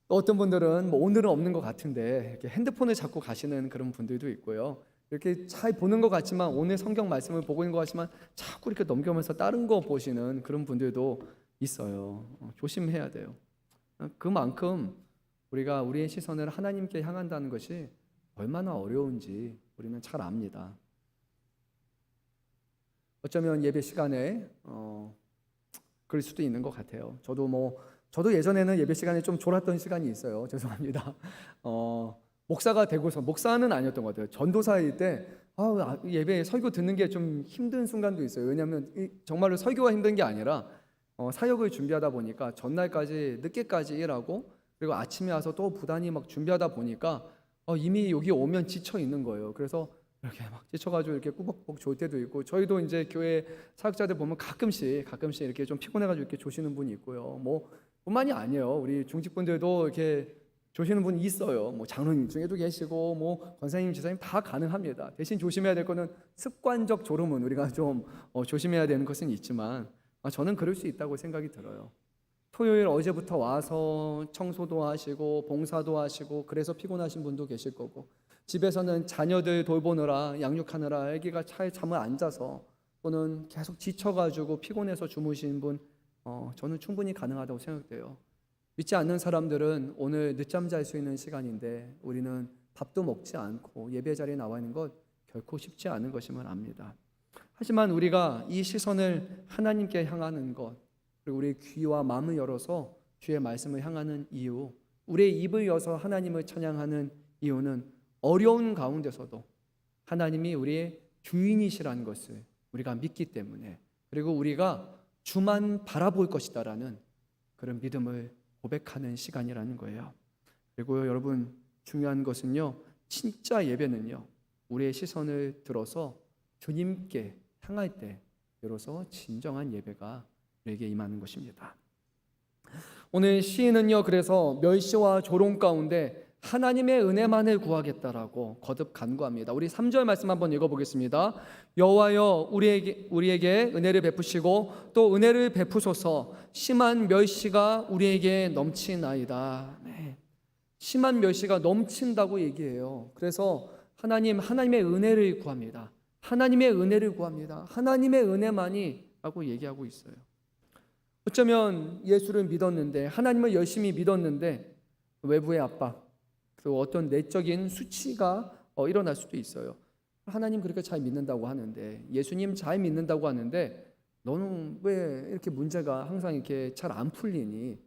또 어떤 분들은 오늘은 없는 것 같은데 이렇게 핸드폰을 잡고 가시는 그런 분들도 있고요. 이렇게 잘 보는 것 같지만 오늘 성경 말씀을 보고 있는 것 같지만 자꾸 이렇게 넘겨면서 다른 거 보시는 그런 분들도 있어요. 조심해야 돼요. 그만큼 우리가 우리의 시선을 하나님께 향한다는 것이 얼마나 어려운지 우리는 잘 압니다. 어쩌면 예배 시간에 그럴 수도 있는 것 같아요. 저도 예전에는 예배 시간에 좀 졸았던 시간이 있어요. 죄송합니다. 목사가 되고서, 목사는 아니었던 것 같아요. 전도사일 때 예배 설교 듣는 게 좀 힘든 순간도 있어요. 왜냐하면 정말로 설교가 힘든 게 아니라 사역을 준비하다 보니까 전날까지 늦게까지 일하고 그리고 아침에 와서 또 부단히 막 준비하다 보니까 이미 여기 오면 지쳐 있는 거예요. 그래서 이렇게 막 지쳐가지고 이렇게 꾸벅꾸벅 졸 때도 있고, 저희도 이제 교회 사역자들 보면 가끔씩 이렇게 좀 피곤해가지고 이렇게 조시는 분이 있고요. 뿐만이 아니에요. 우리 중직분들도 이렇게 조시는 분이 있어요. 장로님 중에도 계시고 권사님, 지사님 다 가능합니다. 대신 조심해야 될 거는 습관적 졸음은 우리가 좀 조심해야 되는 것은 있지만 저는 그럴 수 있다고 생각이 들어요. 토요일 어제부터 와서 청소도 하시고 봉사도 하시고 그래서 피곤하신 분도 계실 거고, 집에서는 자녀들 돌보느라 양육하느라 아기가 차에 잠을 안 자서 또는 계속 지쳐가지고 피곤해서 주무시는 분, 저는 충분히 가능하다고 생각돼요. 믿지 않는 사람들은 오늘 늦잠 잘 수 있는 시간인데 우리는 밥도 먹지 않고 예배 자리에 나와 있는 것 결코 쉽지 않은 것임을 압니다. 하지만 우리가 이 시선을 하나님께 향하는 것, 그리고 우리의 귀와 마음을 열어서 주의 말씀을 향하는 이유, 우리의 입을 여서 하나님을 찬양하는 이유는 어려운 가운데서도 하나님이 우리의 주인이시라는 것을 우리가 믿기 때문에, 그리고 우리가 주만 바라볼 것이다라는 그런 믿음을 고백하는 시간이라는 거예요. 그리고 여러분, 중요한 것은요, 진짜 예배는요, 우리의 시선을 들어서 주님께 향할 때 비로소 진정한 예배가 우리에게 임하는 것입니다. 오늘 시인은요, 그래서 멸시와 조롱 가운데 하나님의 은혜만을 구하겠다라고 거듭 간구합니다. 우리 3절 말씀 한번 읽어보겠습니다. 여호와여, 우리에게 은혜를 베푸시고 또 은혜를 베푸소서. 심한 멸시가 우리에게 넘치나이다. 네. 심한 멸시가 넘친다고 얘기해요. 그래서 하나님의 은혜를 구합니다. 하나님의 은혜를 구합니다. 하나님의 은혜만이 라고 얘기하고 있어요. 어쩌면 예수를 믿었는데, 하나님을 열심히 믿었는데 외부의 압박, 또 어떤 내적인 수치가 일어날 수도 있어요. 하나님 그렇게 잘 믿는다고 하는데, 예수님 잘 믿는다고 하는데 너는 왜 이렇게 문제가 항상 이렇게 잘 안 풀리니?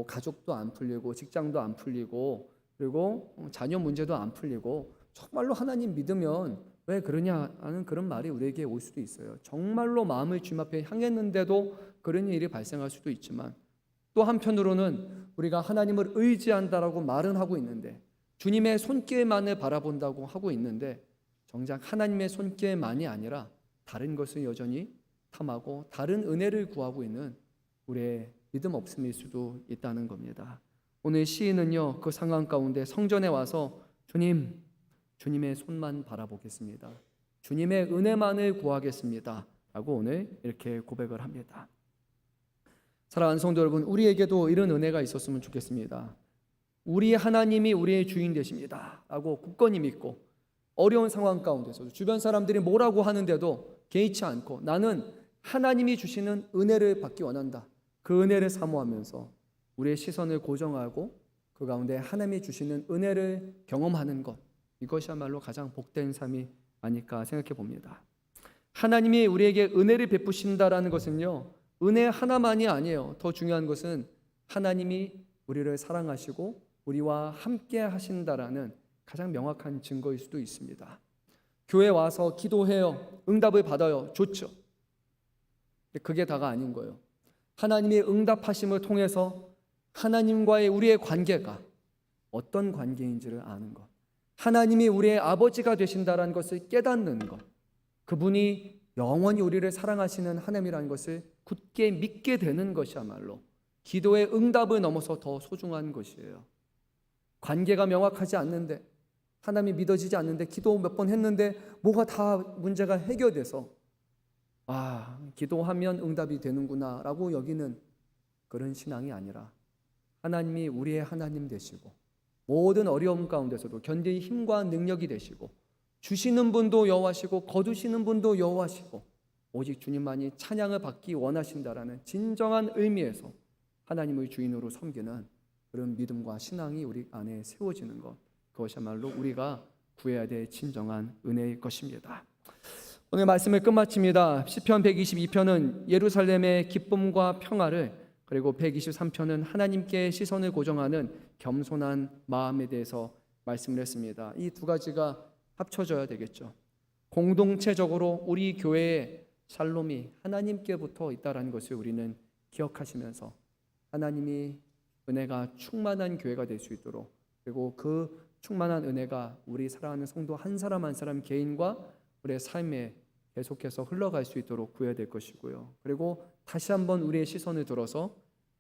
가족도 안 풀리고 직장도 안 풀리고 그리고 자녀 문제도 안 풀리고 정말로 하나님 믿으면 왜 그러냐 하는 그런 말이 우리에게 올 수도 있어요. 정말로 마음을 주님 앞에 향했는데도 그런 일이 발생할 수도 있지만, 또 한편으로는 우리가 하나님을 의지한다라고 말은 하고 있는데, 주님의 손길만을 바라본다고 하고 있는데, 정작 하나님의 손길만이 아니라 다른 것을 여전히 탐하고 다른 은혜를 구하고 있는 우리의 믿음 없음일 수도 있다는 겁니다. 오늘 시인은요, 그 상황 가운데 성전에 와서 주님의 손만 바라보겠습니다. 주님의 은혜만을 구하겠습니다. 라고 오늘 이렇게 고백을 합니다. 사랑하는 성도 여러분, 우리에게도 이런 은혜가 있었으면 좋겠습니다. 우리 하나님이 우리의 주인 되십니다. 라고 굳건히 믿고 어려운 상황 가운데서도 주변 사람들이 뭐라고 하는데도 개의치 않고 나는 하나님이 주시는 은혜를 받기 원한다. 그 은혜를 사모하면서 우리의 시선을 고정하고 그 가운데 하나님이 주시는 은혜를 경험하는 것, 이것이야말로 가장 복된 삶이 아닐까 생각해 봅니다. 하나님이 우리에게 은혜를 베푸신다라는 것은요, 은혜 하나만이 아니에요. 더 중요한 것은 하나님이 우리를 사랑하시고 우리와 함께 하신다라는 가장 명확한 증거일 수도 있습니다. 교회 와서 기도해요. 응답을 받아요. 좋죠. 그게 다가 아닌 거예요. 하나님의 응답하심을 통해서 하나님과의 우리의 관계가 어떤 관계인지를 아는 것, 하나님이 우리의 아버지가 되신다는 것을 깨닫는 것, 그분이 영원히 우리를 사랑하시는 하나님이라는 것을 굳게 믿게 되는 것이야말로 기도의 응답을 넘어서 더 소중한 것이에요. 관계가 명확하지 않는데, 하나님이 믿어지지 않는데, 기도 몇 번 했는데 뭐가 다 문제가 해결돼서 기도하면 응답이 되는구나 라고 여기는 그런 신앙이 아니라, 하나님이 우리의 하나님 되시고 모든 어려움 가운데서도 견딜 힘과 능력이 되시고 주시는 분도 여호와시고 거두시는 분도 여호와시고 오직 주님만이 찬양을 받기 원하신다라는 진정한 의미에서 하나님의 주인으로 섬기는 그런 믿음과 신앙이 우리 안에 세워지는 것, 그것이야말로 우리가 구해야 될 진정한 은혜일 것입니다. 오늘 말씀을 끝마칩니다. 시편 122편은 예루살렘의 기쁨과 평화를, 그리고 123편은 하나님께 시선을 고정하는 겸손한 마음에 대해서 말씀을 했습니다. 이 두 가지가 합쳐져야 되겠죠. 공동체적으로 우리 교회의 샬롬이 하나님께부터 있다는 것을 우리는 기억하시면서 하나님이 은혜가 충만한 교회가 될 수 있도록, 그리고 그 충만한 은혜가 우리 사랑하는 성도 한 사람 한 사람 개인과 우리의 삶에 계속해서 흘러갈 수 있도록 구해야 될 것이고요. 그리고 다시 한번 우리의 시선을 들어서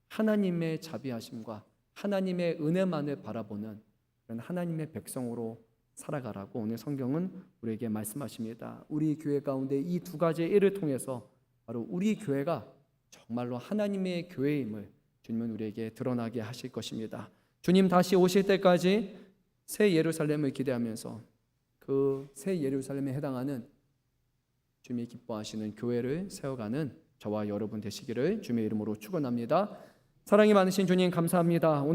하나님의 자비하심과 하나님의 은혜만을 바라보는 그런 하나님의 백성으로 살아가라고 오늘 성경은 우리에게 말씀하십니다. 우리 교회 가운데 이 두 가지의 일을 통해서 바로 우리 교회가 정말로 하나님의 교회임을 주님은 우리에게 드러나게 하실 것입니다. 주님 다시 오실 때까지 새 예루살렘을 기대하면서 그 새 예루살렘에 해당하는 주님이 기뻐하시는 교회를 세워가는 저와 여러분 되시기를 주님의 이름으로 축원합니다. 사랑이 많으신 주님 감사합니다. 오늘